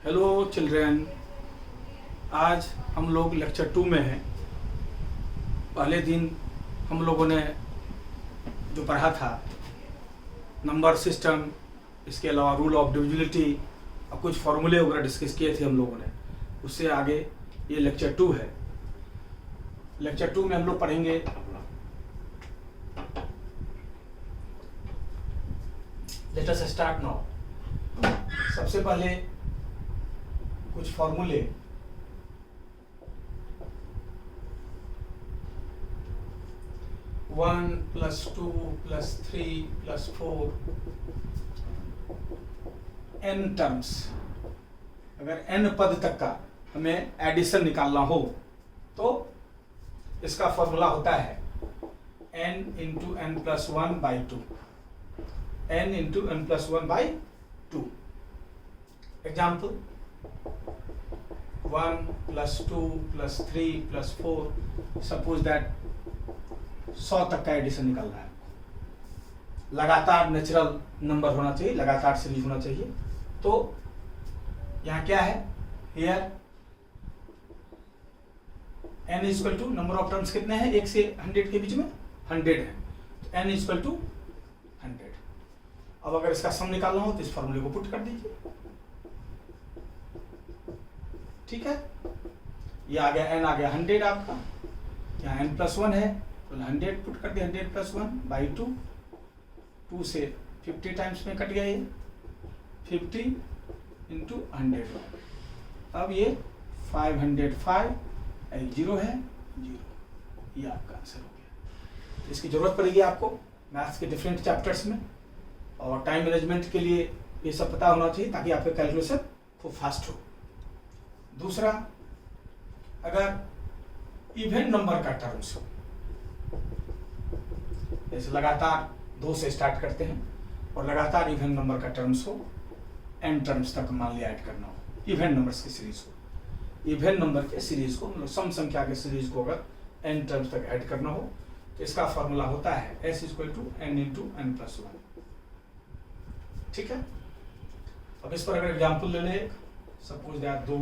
Hello children, आज हम लोग लेक्चर 2 में हैं। पहले दिन हम लोगों ने जो पढ़ा था नंबर सिस्टम, इसके अलावा रूल ऑफ डिविजिबिलिटी और कुछ फॉर्मूले वगैरह डिस्कस किए थे हम लोगों ने। उससे आगे ये लेक्चर 2 है। लेक्चर 2 में हम लोग पढ़ेंगे लेट अस स्टार्ट नाउ। सबसे पहले कुछ फॉर्मूले। One plus two plus three plus four n terms. अगर n पद तक का हमें एडिशन निकालना हो तो इसका फॉर्मूला होता है n into n plus one by two. n into n plus one by two. Example 1 plus 2 plus 3 plus 4, suppose that 100 तक का एडिशन निकलना है। लगातार नेचुरल नंबर होना चाहिए, लगातार सीरीज होना चाहिए। तो यहाँ क्या है, here n is equal to number of terms कितने हैं 1 से 100 के बीच में 100 है, तो n इज इक्वल टू 100। अब अगर इसका सम निकालना हो तो इस फॉर्मूले को पुट कर दीजिए। ठीक है, ये आ गया n आ गया 100 आपका। यहाँ n प्लस वन है तो 100 पुट कर दिया, 100 प्लस वन बाई टू। 2 से 50 टाइम्स में कट गया ये 50 इंटू 100। अब ये 505 जीरो है, जीरो। ये आपका आंसर हो गया। इसकी जरूरत पड़ेगी आपको मैथ्स के डिफरेंट चैप्टर्स में, और टाइम मैनेजमेंट के लिए ये सब पता होना चाहिए ताकि आपका कैलकुलेशन खूब फास्ट हो। दूसरा, अगर इवन नंबर का टर्म्स हो, जैसे लगातार 2 से स्टार्ट करते हैं और लगातार इवन नंबर का टर्म्स हो, n टर्म्स तक मान लिया ऐड करना हो, इवन नंबर्स की सीरीज हो, इवन नंबर के सीरीज को मतलब सम संख्या के सीरीज को अगर n टर्म्स तक ऐड करना हो तो इसका फॉर्मूला होता है s equal to n into n plus one. ठीक है, अब इस पर अगर एग्जाम्पल ले लें, suppose that 2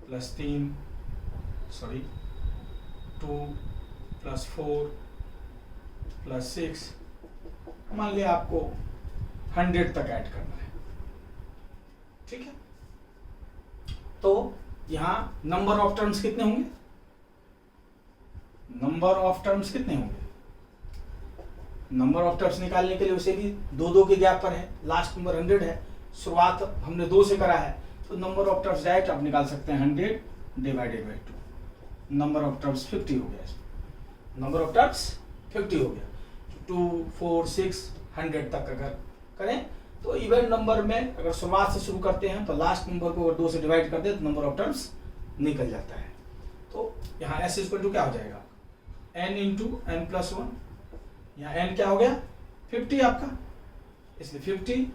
plus 3 sorry 2 plus 4 plus 6, मान लिया आपको 100 तक ऐड करना है। ठीक है, तो यहाँ नंबर ऑफ टर्म्स कितने होंगे, नंबर ऑफ टर्म्स कितने होंगे, नंबर ऑफ टर्म्स निकालने के लिए उसे भी 2-2 के गैप पर है। लास्ट नंबर 100 है, शुरुआत हमने 2 से करा है, तो नंबर ऑफ टर्म्स डायरेक्ट आप निकाल सकते हैं 100 divided by 2। Number of terms 50 हो गया, नंबर ऑफ टर्म्स 50 हो गया। 2 4 6 100 तक अगर करें तो इवन नंबर में अगर शुरुआत से शुरू करते हैं तो लास्ट नंबर को अगर 2 से डिवाइड कर दे तो नंबर ऑफ टर्म्स निकल जाता है। तो यहाँ s इक्वल टू क्या हो जाएगा, n into n plus one. यहाँ n क्या हो गया 50 आपका, इसलिए 50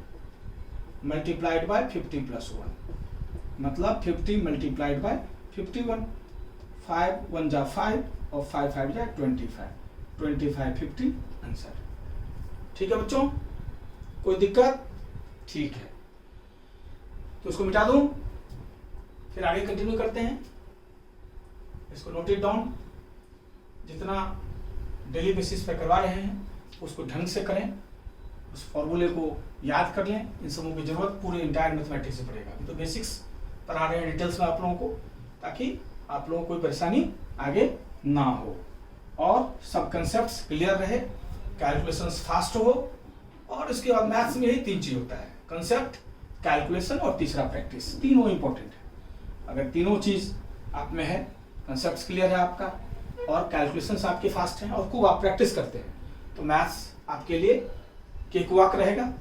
मल्टीप्लाइड बाय 50 प्लस वन, मतलब 50 मल्टीप्लाइड बाय 51। 5 1 जा 5 और 5 5 जा 25, 25 50 आंसर। ठीक है बच्चों, कोई दिक्कत? ठीक है, तो इसको मिटा दूं, फिर आगे कंटिन्यू करते हैं। इसको नोट इट डाउन, जितना डेली बेसिस पे करवा रहे हैं उसको ढंग से करें, उस फॉर्मूले को याद कर लें। इन सबों की जरूरत पूरे इंटायर मैथमेटिक्स से पड़ेगा। तो बेसिक्स पढ़ा रहे हैं डिटेल्स में आप लोगों को, ताकि आप लोगों को कोई परेशानी आगे ना हो और सब कंसेप्ट्स क्लियर रहे, कैलकुलेशंस फास्ट हो। और इसके बाद मैथ्स में ही 3 चीज होता है, कंसेप्ट, कैलकुलेशन और तीसरा प्रैक्टिस। तीनों इंपॉर्टेंट है। अगर तीनों चीज आप में है, कंसेप्ट क्लियर है आपका और कैलकुलेशंस आपके फास्ट हैं और खूब आप प्रैक्टिस करते हैं, तो मैथ्स आपके लिए केक वॉक रहेगा।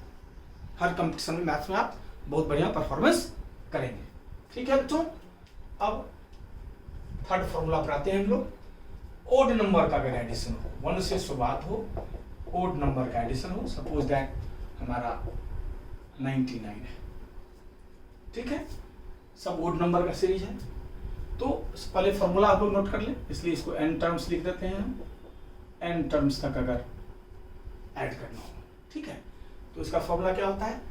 हर कंपटीशन में मैथ्स में आप बहुत बढ़िया परफॉर्मेंस करेंगे। ठीक है बच्चों, अब थर्ड फॉर्मूला पर आते हैं हम लोग। ओड नंबर का अगर एडिशन हो, 1 से शुरुआत हो, ओड नंबर का एडिशन हो, सपोज दैट हमारा 99 है। ठीक है, सब ओड नंबर का सीरीज है। तो पहले फॉर्मूला आप लोग नोट कर लें, इसलिए इसको n टर्म्स लिख देते हैं हम। n टर्म्स तक अगर ऐड करना हो, ठीक है, तो इसका फॉर्मूला क्या होता है,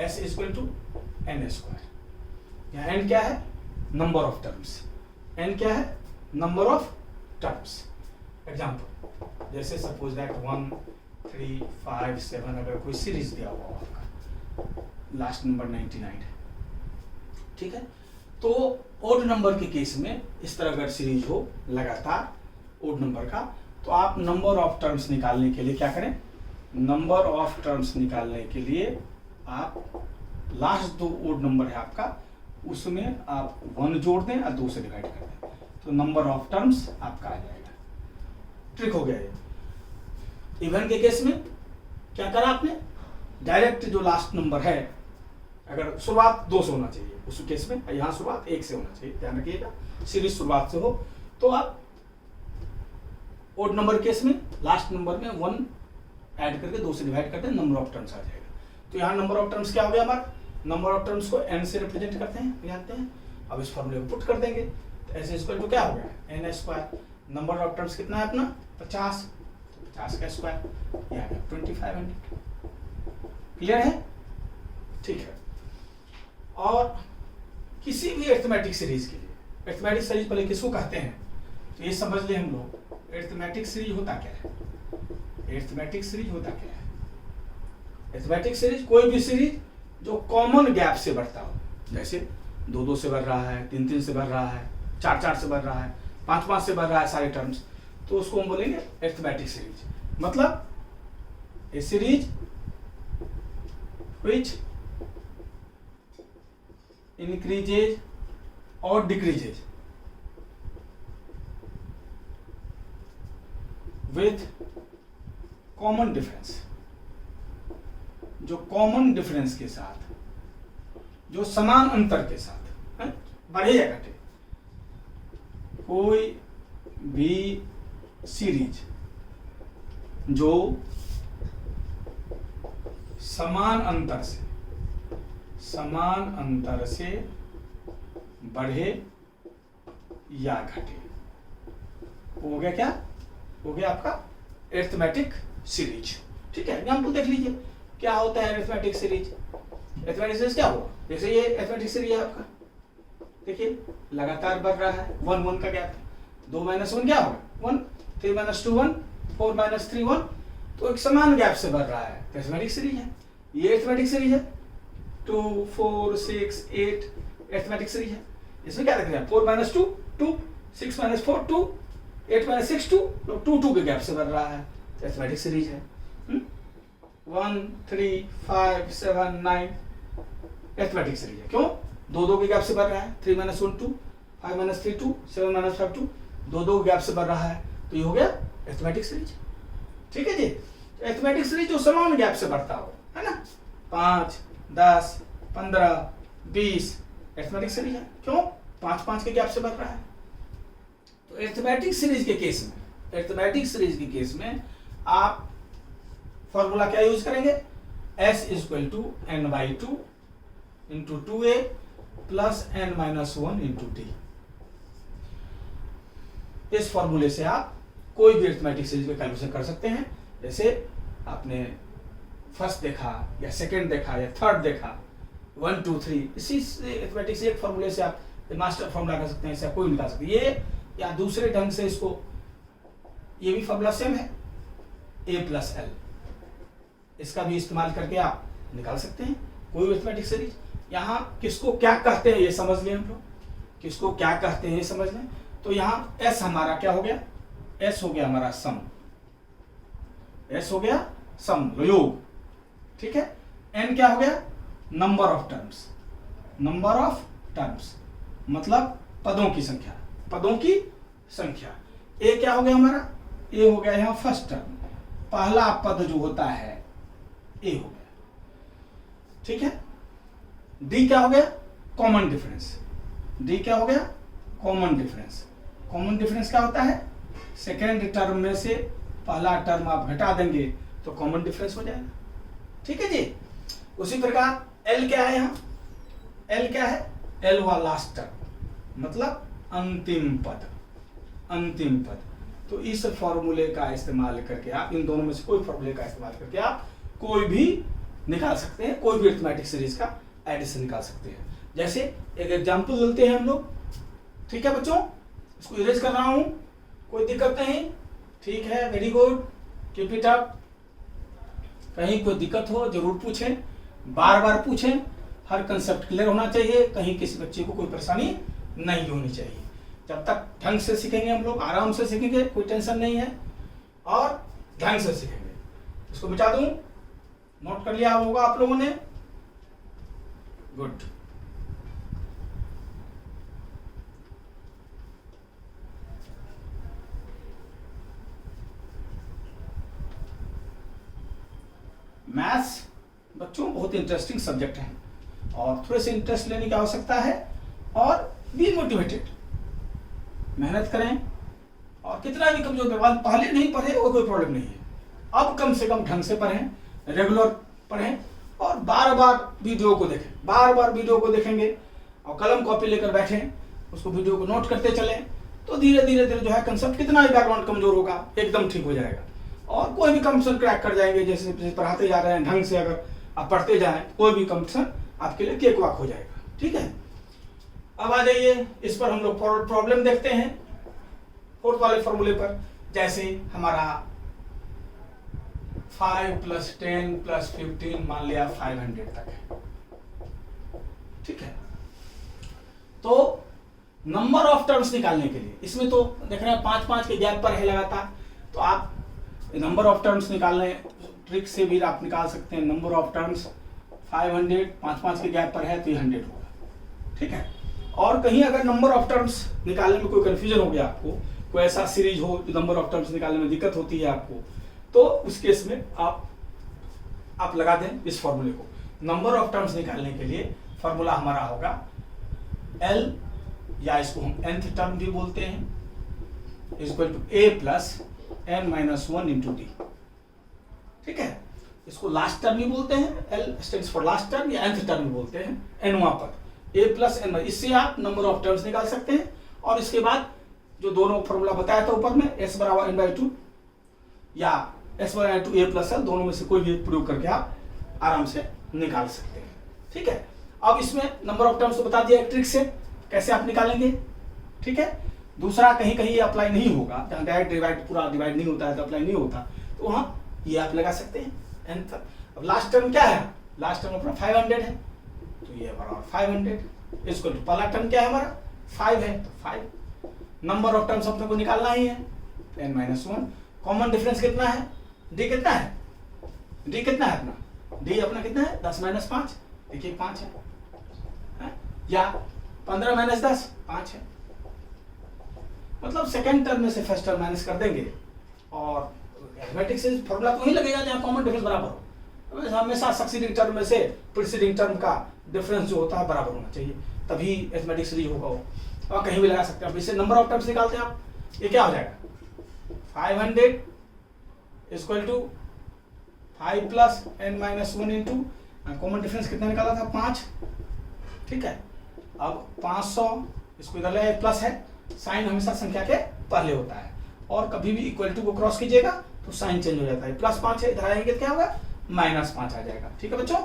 s equal to n square. यहाँ एन क्या है, नंबर ऑफ टर्म्स, एन क्या है, नंबर ऑफ टर्म्स। एग्जाम्पल जैसे सपोज दैट 1 3 5 7 अगर कोई सीरीज दिया हुआ हो आपका, लास्ट नंबर 99 है, ठीक है। तो ओड नंबर के केस में इस तरह अगर सीरीज हो लगातार ओड नंबर का, तो आप नंबर ऑफ टर्म्स निकालने के लिए क्या करें, नंबर ऑफ टर्म्स निकालने के लिए आप लास्ट दो ओड नंबर है आपका, उसमें आप 1 जोड़ दें और 2 से डिवाइड कर दें, तो नंबर ऑफ टर्म्स आपका आ जाएगा। ट्रिक हो गया ये। इवन के केस में क्या करा आपने, डायरेक्ट जो लास्ट नंबर है, अगर शुरुआत 2 से होना चाहिए उस केस में, यहाँ शुरुआत 1 से होना चाहिए, ध्यान रखिएगा, सीरीज शुरुआत से हो, तो आप ओड नंबर केस में लास्ट नंबर में 1 ऐड करके 2 से डिवाइड करते हैं, नंबर ऑफ टर्म्स आ जाएगा। तो यहाँ नंबर ऑफ टर्म्स क्या हो गया हमारा, नंबर ऑफ टर्म्स को n से रिप्रेजेंट करते हैं, जानते हैं। अब इस फॉर्मूले को पुट कर देंगे, तो ऐसे स्क्वायर तो क्या हो गया, n square. Number of terms कितना है अपना 50, तो 50 का स्क्वायर यहाँ गया 2500। क्लियर है, ठीक है। और किसी भी अरिथमेटिक सीरीज के लिए, अरिथमेटिक सीरीज पहले किसको कहते हैं, तो ये समझ ले हम लोग, अरिथमेटिक सीरीज होता क्या है, अरिथमेटिक सीरीज होता क्या है। अरिथमेटिक सीरीज कोई भी सीरीज जो कॉमन गैप से बढ़ता हो, जैसे 2-2 से बढ़ रहा है, 3-3 से बढ़ रहा है, 4-4 से बढ़ रहा है, 5-5 से बढ़ रहा है सारे टर्म्स, तो उसको हम बोलेंगे अरिथमेटिक सीरीज। मतलब ए सीरीज व्हिच इंक्रीजेज और डिक्रीजेज विथ कॉमन डिफरेंस, जो कॉमन डिफरेंस के साथ, जो समान अंतर के साथ बढ़े या घटे। कोई भी सीरीज जो समान अंतर से बढ़े या घटे, हो गया क्या, हो गया आपका अरिथमेटिक सीरीज। ठीक है, एग्जाम्पल देख लीजिए क्या होता है अरिथमेटिक सीरीज। अरिथमेटिक सीरीज क्या हुआ, जैसे ये अरिथमेटिक सीरीज है आपका, देखिए लगातार बढ़ रहा है, 1-1 का गैप, 2 - 1 क्या होगा 1, 3 - 2 1, 4 - 3 1, तो एक समान गैप से बढ़ रहा है, अरिथमेटिक सीरीज है। ये अरिथमेटिक सीरीज है 2 4 6 8, अरिथमेटिक सीरीज है। इसमें क्या देख रहे हैं 4 - 2 2, 6 - 4 2, 8 - 6 2, 2 के गैप से बढ़ रहा है, अरिथमेटिक सीरीज है। 1 3 5 7 9 अरिथमेटिक सीरीज है। क्यों, 2 के गैप से बढ़ रहा है, 3 - 1 2, 5 - 3 2, 7 - 5 2, 2 के गैप से बढ़ रहा है, तो ये हो गया अरिथमेटिक सीरीज। ठीक है जी, अरिथमेटिक सीरीज जो समान गैप से बढ़ता हो, है ना, 5 10 15 20 अरिथमेटिक सीरीज है। क्यों, 5 के गैप से बढ़ रहा है। तो अरिथमेटिक सीरीज के केस में, अरिथमेटिक सीरीज के केस में आप फॉर्मूला क्या यूज करेंगे, s = n/2 × 2a + n - 1 × t। इस फॉर्मूले से आप कोई भी अरिथमेटिक सीरीज का कैलकुलेशन कर सकते हैं। जैसे आपने फर्स्ट देखा या सेकंड देखा या थर्ड देखा, 1 2 3, इसी अरिथमेटिक से एक फॉर्मूले से आप मास्टर फॉर्मूला कर सकते हैं, इससे कोई निकाल सकते हैं। ये या दूसरे ढंग से इसको, ये भी फॉर्मूला सेम है, a + l, इसका भी इस्तेमाल करके आप निकाल सकते हैं कोई भी अरिथमेटिक सीरीज। यहाँ किसको क्या कहते हैं ये समझ लें हम लोग, किसको क्या कहते हैं ये समझ लें। तो यहाँ s हमारा क्या हो गया, s हो गया हमारा सम, s हो गया सम योग, ठीक है। n क्या हो गया, number of terms, number of terms मतलब पदों की संख्या, पदों की संख्या। a क्या हो गया हमारा, a हो गया यहाँ फर्स्ट टर्म, पहला पद जो होता है a हो गया, ठीक है। d क्या हो गया, कॉमन डिफरेंस, d क्या हो गया, कॉमन डिफरेंस। कॉमन डिफरेंस क्या होता है, सेकेंड टर्म में से पहला टर्म आप घटा देंगे तो कॉमन डिफरेंस हो जाएगा। ठीक है जी। उसी प्रकार l क्या है, यहाँ l क्या है, l हुआ लास्ट टर्म मतलब अंतिम पद, अंतिम पद। तो इस फॉर्मूले का इस्तेमाल करके आप, इन दोनों में से कोई फॉर्मूले का इस्तेमाल करके आप कोई भी निकाल सकते हैं, कोई भी अरिथमेटिक सीरीज का एडिशन निकाल सकते हैं। जैसे एक एग्जाम्पल लेते हैं हम लोग, ठीक है बच्चों, इसको इरेज कर रहा हूं, कोई दिक्कत नहीं, ठीक है, very good, keep it up. कहीं कोई दिक्कत हो जरूर पूछें, बार बार पूछें, हर कंसेप्ट क्लियर होना चाहिए, कहीं किसी बच्चे को कोई परेशानी नहीं होनी चाहिए। जब तक ढंग से सीखेंगे हम लोग, आराम से सीखेंगे, कोई टेंशन नहीं है, और ढंग से सीखेंगे। इसको मिटा दूं, नोट कर लिया होगा आप लोगों ने, गुड। मैथ्स बच्चों बहुत इंटरेस्टिंग सब्जेक्ट है, और थोड़े से इंटरेस्ट लेने की आवश्यकता है, और बी मोटिवेटेड, मेहनत करें, और कितना भी कमजोर व्यवहार पहले नहीं पढ़े वो कोई प्रॉब्लम नहीं है, अब कम से कम ढंग से पढ़ें, रेगुलर पढ़ें, और बार बार वीडियो को देखें, बार बार वीडियो को देखेंगे, और कलम कॉपी लेकर बैठें, उसको वीडियो को नोट करते चलें, तो धीरे धीरे धीरे जो है कंसेप्ट कितना भी बैकग्राउंड कमजोर होगा एकदम ठीक हो जाएगा, और कोई भी कंपटीशन क्रैक कर जाएंगे। जैसे पढ़ाते जा रहे हैं ढंग से अगर आप पढ़ते जाएं, कोई भी कंपटीशन आपके लिए केक वाक हो जाएगा, ठीक है। अब आ जाइए, इस पर हम लोग प्रॉब्लम देखते हैं, फोर्थ वाले फॉर्मूले पर। जैसे हमारा 5 + 10 + 15 मान लिया 500 तक है, ठीक है। तो नंबर ऑफ टर्म्स निकालने के लिए, इसमें तो देख रहे हैं 5-5 के गैप पर है लगातार, तो आप नंबर ऑफ टर्म्स निकालने ट्रिक से भी आप निकाल सकते हैं। नंबर ऑफ टर्म्स 500, 5-5 के गैप पर है तो ये 100 होगा, ठीक है। और कहीं अगर नंबर ऑफ टर्म्स निकालने में कोई कंफ्यूजन हो गया आपको, कोई ऐसा सीरीज हो जो नंबर ऑफ टर्म्स निकालने में दिक्कत होती है आपको, तो उस केस में आप लगा दें इस फॉर्मूले को। नंबर ऑफ टर्म्स निकालने के लिए फॉर्मूला हमारा होगा L, या इसको हम nth टर्म भी बोलते हैं, equal to A + n - 1 × d, ठीक है। इसको लास्ट टर्म भी बोलते हैं, L stands for last term, या nth टर्म भी बोलते हैं, n वहां पर, A + n, इससे आप नंबर ऑफ टर्म्स निकाल सकते हैं। और इसके बाद जो दोनों फॉर्मूला बताया था ऊपर में, s = n/2 या s = A + l, दोनों में से कोई भी प्रयोग करके आप आराम से निकाल सकते हैं, ठीक है। अब इसमें नंबर ऑफ टर्म्स तो बता दिया एक ट्रिक से कैसे आप निकालेंगे, ठीक है। दूसरा कहीं कहीं अप्लाई नहीं होगा, जहाँ डायरेक्ट डिवाइड पूरा डिवाइड नहीं होता है तो अप्लाई नहीं होता, तो वहाँ ये आप लगा सकते हैं n तक। अब लास्ट टर्म क्या है, लास्ट टर्म अपना 500 है, तो ये हमारा 500 इसको, पहला टर्म क्या है हमारा 5 है, तो 5। नंबर ऑफ टर्म्स अपने को निकालना ही है, n - 1। कॉमन डिफरेंस कितना है, d कितना है, d कितना है अपना, d अपना कितना है 10 - 5, देखिए 5 है, या 15 - 10 5 है। मतलब सेकेंड टर्म में से फर्स्ट टर्म माइनस कर देंगे, और अरिथमेटिक से फॉर्मूला तो ही लगेगा जहाँ कॉमन डिफरेंस बराबर हो। हमेशा सक्सीडिंग टर्म में से प्रीसीडिंग टर्म का डिफरेंस जो होता है बराबर होना चाहिए, तभी अरिथमेटिक सीरीज होगा वो। और कहीं भी लगा सकते हैं। अब इससे नंबर ऑफ टर्म्स निकालते हैं आप, ये क्या हो जाएगा 500 = 5 + n - 1 इंटू कॉमन डिफरेंस कितना निकाला था 5, ठीक है। अब 500, इसको इधर ले प्लस है, साइन हमेशा संख्या के पहले होता है, और कभी भी इक्वल टू को क्रॉस कीजिएगा तो साइन चेंज हो जाता है, +5 है, इधर आएंगे तो क्या होगा -5 आ जाएगा, ठीक है बच्चों।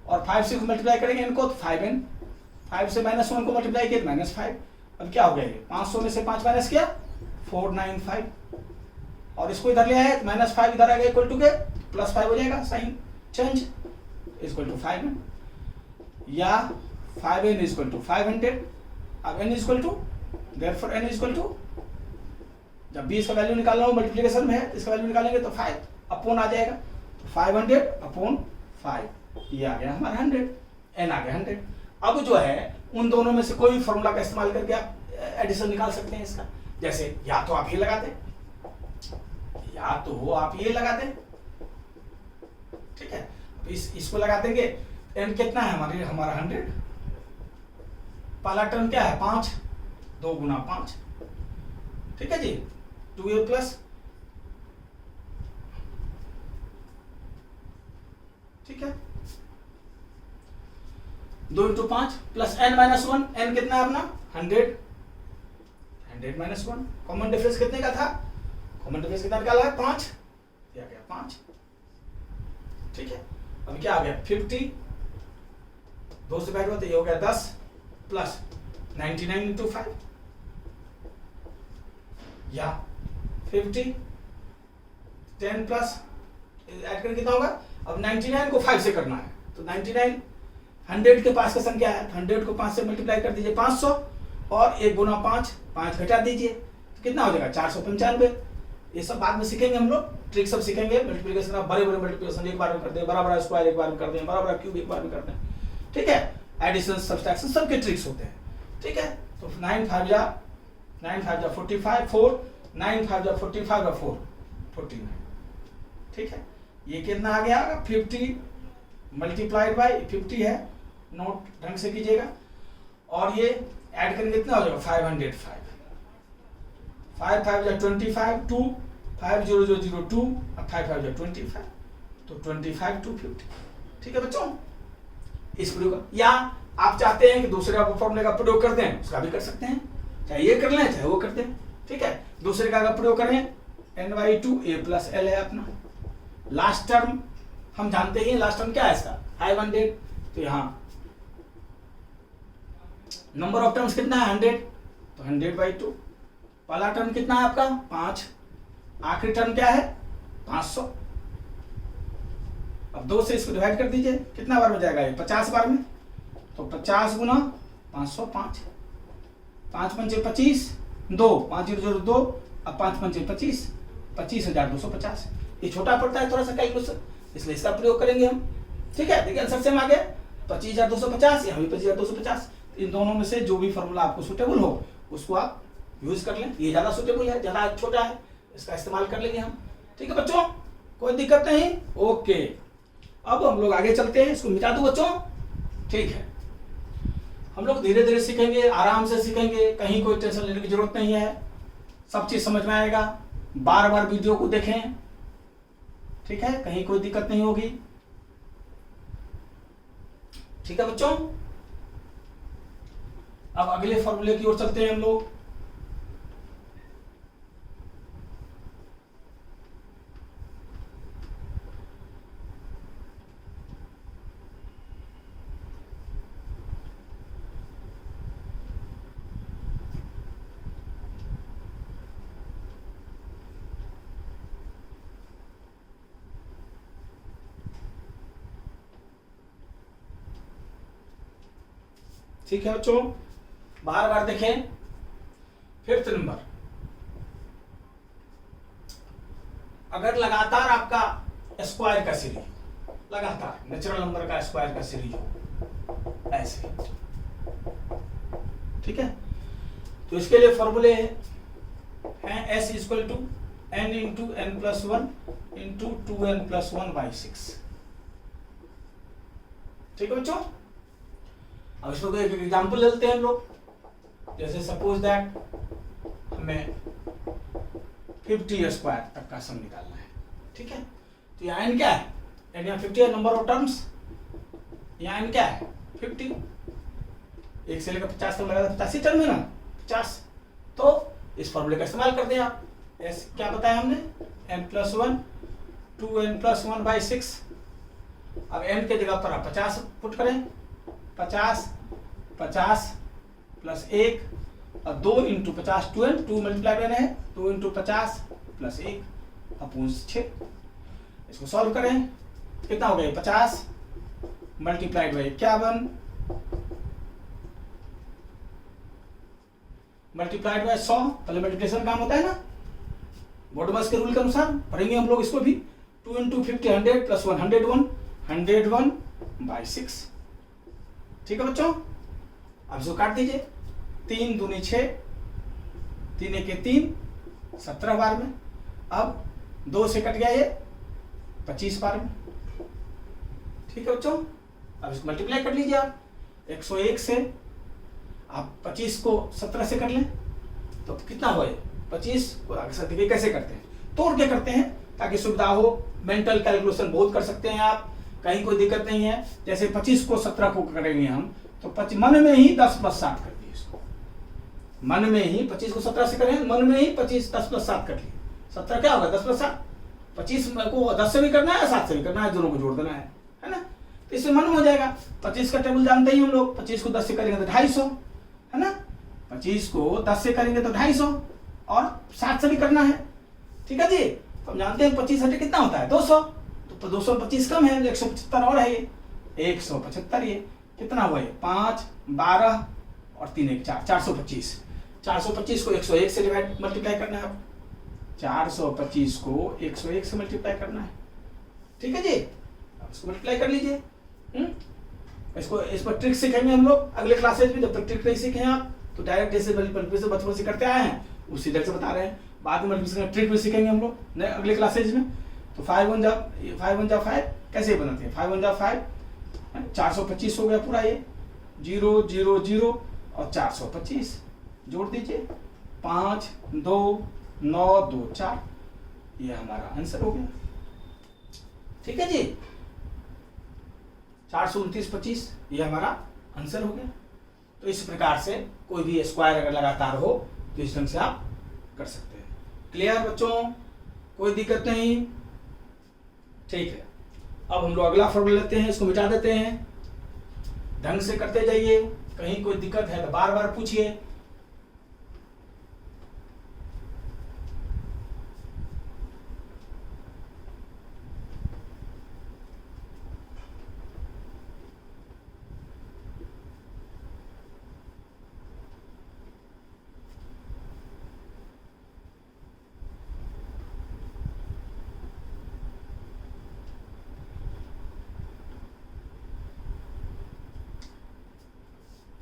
और 5 से मल्टीप्लाई करेंगे इनको तो 5n, 5 से -1 को मल्टीप्लाई किया -5। अब क्या हो गया ये 500 में से 5 माइनस किया 495, और इसको इधर ले आए -5 इधर आ गया इक्वल टू के +5 हो जाएगा, sign change equal to 5n, या 5n = 500। अब n = therefore n = जब भी इसका वैल्यू निकालना हो मल्टीप्लिकेशन में है, इसका वैल्यू निकालेंगे तो 5 अपॉन आ जाएगा, तो 500/5, ये आ गया हमारा 100, n आ गया 100। अब जो है उन दोनों में से कोई फॉर्मूला का इस्तेमाल करके आप एडिशन निकाल सकते हैं इसका। जैसे या तो आप ये लगा दें, या तो आप ये लगा दें, ठीक है। इसको लगा देंगे, n कितना है हमारा 100, पहला टर्म क्या है 5, 2 × 5, ठीक है जी, 2a+, ठीक है, 2 × 5 + n - 1, n कितना है अपना 100, 100 - 1, कॉमन डिफरेंस कितने का था, कॉमन डिफरेंस कितना निकाला है 5, ये आ गया 5, ठीक है। अब क्या आ गया 50 2 से डिवाइड हुआ तो ये हो गया 10 प्लस 99 इंटू 5 या 50 10 प्लस ऐड करके कितना होगा। अब 99 को 5 से करना है तो 99 100 के पास का संख्या है, 100 को 5 से मल्टीप्लाई कर दीजिए 500 और 1 गुना 5 घटा दीजिए तो कितना हो जाएगा 495। ये सब बाद में सीखेंगे हम लोग, ट्रिक सब सीखेंगे। मल्टीप्लिकेशन का बड़े मल्टीप्लिकेशन एक बार में करते हैं, बड़ा स्क्वायर एक बार में करते हैं, बड़ा क्यूब एक बार में करते हैं, ठीक है। एडिशन सब्सट्रैक्शन सबके ट्रिक्स होते हैं, ठीक है। तो 9 5 जा 45 4 9 5 जा 45 और 4 49, ठीक है। ये कितना आ गया 50 मल्टीप्लाइड बाय 50 है, नोट ढंग से कीजिएगा। और ये ऐड करेंगे कितना हो जाएगा 505 5 5 जा 25 2 5 0 0 0 2 और 5 5 जा 25 तो 25 250, ठीक है बच्चों। इस प्रयोग या आप चाहते हैं कि दूसरे फॉर्मूले का प्रयोग कर दें, उसका भी कर सकते हैं, चाहे ये कर लें चाहे वो कर दें, ठीक है। दूसरे का अगर प्रयोग करें n/2 a प्लस l है अपना। लास्ट टर्म हम जानते ही, लास्ट टर्म क्या है इसका 500, तो यहाँ नंबर ऑफ टर्म्स कितना है 100 तो 100/2। पहला टर्म कितना है आपका 5, आखिरी टर्म क्या है 500। अब 2 से इसको डिवाइड कर दीजिए, कितना बार में जाएगा ये 50 बार में, तो 50 गुना 505 5 पंचे 25 2 5 0 0 2 अब 5 पंचे 25 25,250। ये छोटा पड़ता है थोड़ा सा कैलकुलेशन, इसलिए इसका प्रयोग करेंगे हम, ठीक है। देखिए आंसर सेम आ गया 25,250, यहाँ भी 25,250। इन दोनों में से जो भी फॉर्मूला आपको सुटेबल हो उसको आप यूज कर लें। ये ज्यादा सुटेबल है, ज्यादा छोटा है, इसका इस्तेमाल कर लेंगे हम, ठीक है बच्चों। कोई दिक्कत नहीं, ओके। अब हम लोग आगे चलते हैं, इसको मिटा दो बच्चों, ठीक है। हम लोग धीरे धीरे सीखेंगे, आराम से सीखेंगे, कहीं कोई टेंशन लेने की जरूरत नहीं है, सब चीज समझ में आएगा। बार बार वीडियो को देखें, ठीक है, कहीं कोई दिक्कत नहीं होगी, ठीक है बच्चों। अब अगले फॉर्मूले की ओर चलते हैं हम लोग। ठीक है बच्चों, बार बार देखें। 5th नंबर, अगर लगातार आपका स्क्वायर का सीरीज, लगातार नेचुरल नंबर का स्क्वायर का सीरीज हो ऐसे, ठीक है, तो इसके लिए फॉर्मूले हैं s equal to n into n plus 1 into 2n plus 1/6, ठीक है बच्चों। अब इसमें कोई एक एग्जाम्पल ले लेते हैं हम लोग। जैसे सपोज दैट हमें 50 स्क्वायर तक का सम निकालना है, ठीक है। तो यहाँ n क्या है, n यहाँ 50 है, नंबर ऑफ टर्म्स, यहाँ n क्या है 50, 1 से लेकर 50 तक लगा 85 टर्म है ना 50। तो इस फॉर्मूले का इस्तेमाल करते हैं आप। s क्या बताया हमने n प्लस 1 2n प्लस 1/6। अब n के जगह पर आप 50 पुट करें, 50 प्लस 1 और 2 इंटू 50 2n 2 मल्टीप्लाई करना है, 2 इंटू 50 प्लस 1 अपॉन 6। इसको सॉल्व करें, कितना हो गया 50 मल्टीप्लाइड बाई 51 मल्टीप्लाइड बाई 100। पहले मल्टीप्लिकेशन काम होता है ना, मोडमस के रूल के अनुसार पढ़ेंगे हम लोग इसको भी। 2 इंटू 50 100 प्लस 1 101/6, ठीक है बच्चों। अब इसको काट दीजिए, 3 दूनी 6 3 1 3 17 बार में। अब 2 से कट गया ये 25 बार में, ठीक है बच्चों। अब इसको मल्टीप्लाई कर लीजिए आप 101 से, आप 25 को 17 से कर लें तो कितना हुआ 25 को आगे कैसे करते हैं, तोड़ के करते हैं ताकि सुविधा हो। मेंटल कैलकुलेशन बहुत कर सकते हैं आप, कहीं कोई दिक्कत नहीं है। जैसे 25 को 17 को करेंगे हम तो मन में ही 10 प्लस 7 कर दिए इसको, मन में ही 25 को 17 से करें, मन में ही 25 10 प्लस 7 कर लिए, 17 क्या होगा 10 प्लस 7। 25 को 10 से भी करना है 7 से भी करना है, दोनों को जोड़ देना है ना। तो इसमें मन हो जाएगा। 25 का टेबल जानते ही हम लोग, 25 को 10 से करेंगे तो 250, है ना। 25 को 10 से करेंगे तो 250 और 60 से भी करना है, ठीक है जी। तो हम जानते हैं 25 हटे कितना होता है 200, तो 225 कम है, 175 और है ये 175, ये कितना हुआ ये 5 12 और 3 1 4 425। 425 को 101 से मल्टीप्लाई करना है, 425 को 101 से मल्टीप्लाई करना है, ठीक है जी। अब इसको मल्टीप्लाई कर लीजिए। इसको इस पर ट्रिक सीखेंगे हम लोग अगले क्लासेज में। जब तक ट्रिक नहीं सीखे आप तो डायरेक्ट जैसे मल्टीप्लिकेशन बचपन से करते आए हैं उसी तरह से बता रहे हैं। बाद में मल्टीप्लिकेशन ट्रिक भी सीखेंगे हम लोग अगले क्लासेज में। तो 5 1 जा 5 कैसे बनाते हैं, 5 1 जा 5, 425 हो गया पूरा, ये 0 0 0 और 425 जोड़ दीजिए, 5 2 9 2 4, ये हमारा आंसर हो गया, ठीक है जी। 429 25 ये हमारा आंसर हो गया। तो इस प्रकार से कोई भी स्क्वायर अगर लगातार हो तो इस ढंग से आप कर सकते हैं। क्लियर बच्चों, कोई दिक्कत नहीं, ठीक है। अब हम लोग अगला फॉर्मूला लेते हैं, इसको मिटा देते हैं, ढंग से करते जाइए। कहीं कोई दिक्कत है तो बार बार पूछिए।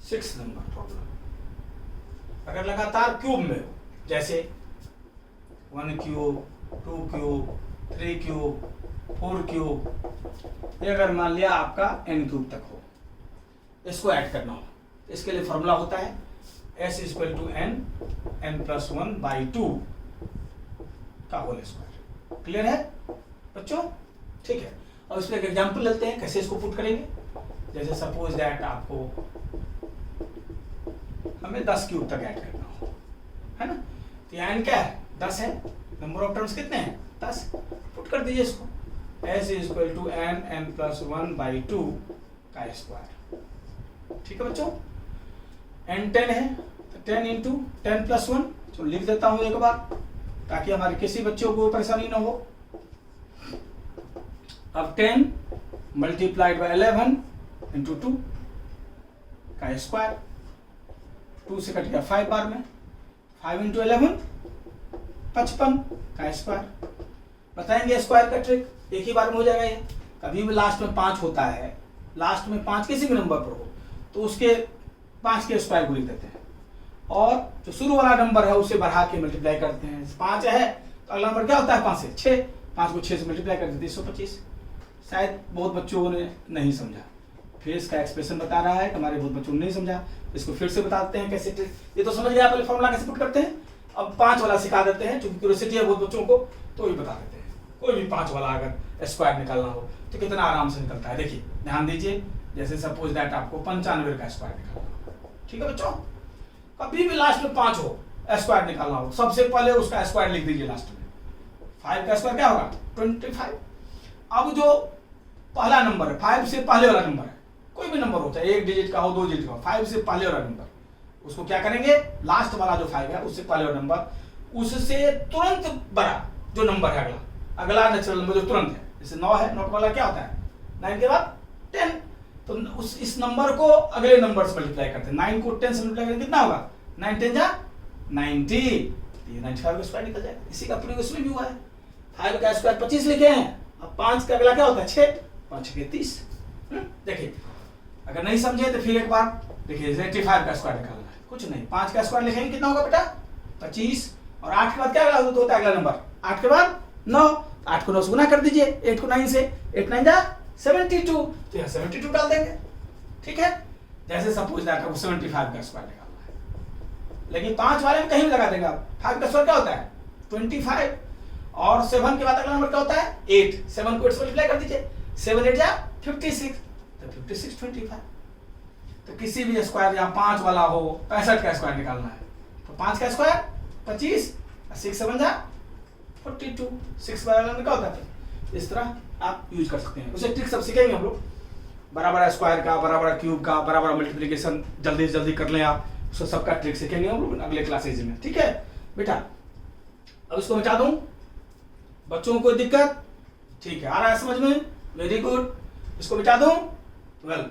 सिक्स नंबर प्रॉब्लम, अगर लगातार क्यूब में हो, जैसे 1 क्यूब 2 क्यूब 3 क्यूब 4 क्यूब, ये अगर मान लिया आपका n क्यूब तक हो, इसको ऐड करना हो, इसके लिए फॉर्मूला होता है s इक्वल टू n+1/2 का होल स्क्वायर। क्लियर है बच्चों, ठीक है। अब इसमें एक एग्जांपल लेते हैं कैसे इसको पुट करेंगे। जैसे सपोज दैट आपको हमें 10 क्यूब तक ऐड करना हो, है ना। तो यहाँ n क्या है 10 है, नंबर ऑफ टर्म्स कितने हैं 10, पुट कर दीजिए इसको, s इक्वल टू n+1/2 का स्क्वायर, ठीक है बच्चों। n 10 है तो 10 इंटू 10+1, तो लिख देता हूं एक बार ताकि हमारे किसी बच्चों को परेशानी ना हो। अब 10 मल्टीप्लाइड बाय 11 इंटू 2 का स्क्वायर, 2 से कट गया 5 बार में, 5 इंटू 11 55 का स्क्वायर। बताएंगे स्क्वायर का ट्रिक, एक ही बार में हो जाएगा ये। कभी भी लास्ट में 5 होता है, लास्ट में 5 किसी भी नंबर पर हो तो उसके 5 के स्क्वायर को लिख देते हैं, और जो शुरू वाला नंबर है उसे बढ़ा के मल्टीप्लाई करते हैं। 5 है तो अगला नंबर क्या होता है 5 से 6, 5 को 6 से मल्टीप्लाई कर देते हैं 125। शायद बहुत बच्चों ने नहीं समझा, फिर इसका एक्सप्रेशन बता रहा है, हमारे बहुत बच्चों ने नहीं समझा, इसको फिर से बताते हैं कैसे। ये तो समझ गया पहले फॉर्मूला कैसे पुट करते हैं, अब 5 वाला सिखा देते हैं, क्योंकि क्यूरियोसिटी है बहुत बच्चों को, तो ये बता देते हैं। कोई भी 5 वाला अगर स्क्वायर निकालना हो तो कितना आराम से निकलता है, देखिए ध्यान दीजिए। जैसे सपोज दैट आपको 95 का स्क्वायर निकालना हो, ठीक है बच्चों। कभी भी लास्ट में 5 हो, स्क्वायर निकालना हो, सबसे पहले उसका स्क्वायर लिख दीजिए लास्ट में। 5 का स्क्वायर क्या होगा 25। अब जो पहला नंबर है 5 से पहले वाला नंबर है, कोई भी नंबर होता है, 1 डिजिट का हो 2 डिजिट का हो, 5 से पहले वाला नंबर, उसको क्या करेंगे लास्ट वाला जो 5 है उससे पहले वाला नंबर, उससे तुरंत बड़ा जो नंबर है अगला नेचुरल नंबर जो तुरंत है, जैसे 9 है, 9 वाला क्या होता है 9 के बाद 10, तो इस नंबर को अगले नंबर से मल्टीप्लाई करते हैं। 9 को 10 से मल्टीप्लाई करेंगे कितना होगा 9 10 जा 90, ये 95 का स्क्वायर निकल जाएगा। इसी का प्रयोग इसमें भी हुआ है। 5 का स्क्वायर 25 लिखे हैं, अब 5 का अगला क्या होता है 6, 5 के 30। देखिए अगर नहीं समझे तो फिर एक बार देखिए 85 का स्क्वायर निकालना है, कुछ नहीं 5 का स्क्वायर लिखेंगे कितना होगा बेटा 25, और 8 के बाद क्या होता है अगला नंबर, 8 के बाद 9, 8 को 9 से गुना कर दीजिए, 8 को 9 से, 8 9 जा 72, तो यहाँ 72 डाल देंगे, ठीक है। जैसे सपोज दैट आपको 75 का स्क्वायर निकालना है, लेकिन 5 वाले में कहीं भी लगा देंगे आप। 5 का स्क्वायर क्या होता है 25, और 7 के बाद अगला नंबर क्या होता है 8, 7 को 8 से मल्टीप्लाई कर दीजिए, 7 8 जा 56, तो 56 25। तो किसी भी स्क्वायर यहाँ 5 वाला हो 65 का स्क्वायर निकालना है, तो 5 का स्क्वायर 25, 6 7 जा 42, 6 वाला क्या होता है। इस तरह आप यूज कर सकते हैं, उसे ट्रिक सब सीखेंगे हम लोग बराबर है स्क्वायर का, बराबर है क्यूब का, बराबर है मल्टीप्लिकेशन जल्दी से जल्दी कर लें आप, उसको सबका ट्रिक सीखेंगे हम लोग अगले क्लासेज में। ठीक है बेटा, अब इसको मिटा दूं, बच्चों को कोई दिक्कत? ठीक है, आ रहा है समझ में? Very good. इसको मिटा दूं? वेल,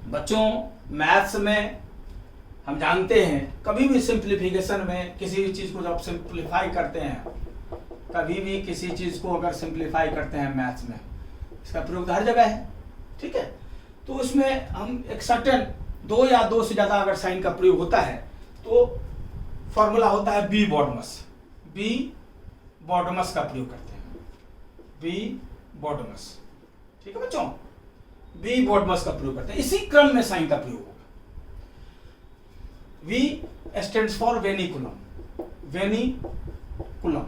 बच्चों मैथ्स में हम जानते हैं कभी भी सिंप्लीफिकेशन में किसी भी चीज को जब सिंप्लीफाई करते हैं, कभी भी किसी चीज को अगर सिंप्लीफाई करते हैं मैथ्स में, इसका प्रयोग हर जगह है। ठीक है, तो उसमें हम एक सर्टेन दो या दो से ज्यादा अगर साइन का प्रयोग होता है तो फॉर्मूला होता है बी बॉडमस। बी बॉडमस का प्रयोग करते हैं, बी बॉडमस। ठीक है बच्चों, बी बॉडमस का प्रयोग करते हैं, इसी क्रम में साइन का प्रयोग होगा। V स्टैंड्स फॉर वेनिकुलम, वेनिकुलम,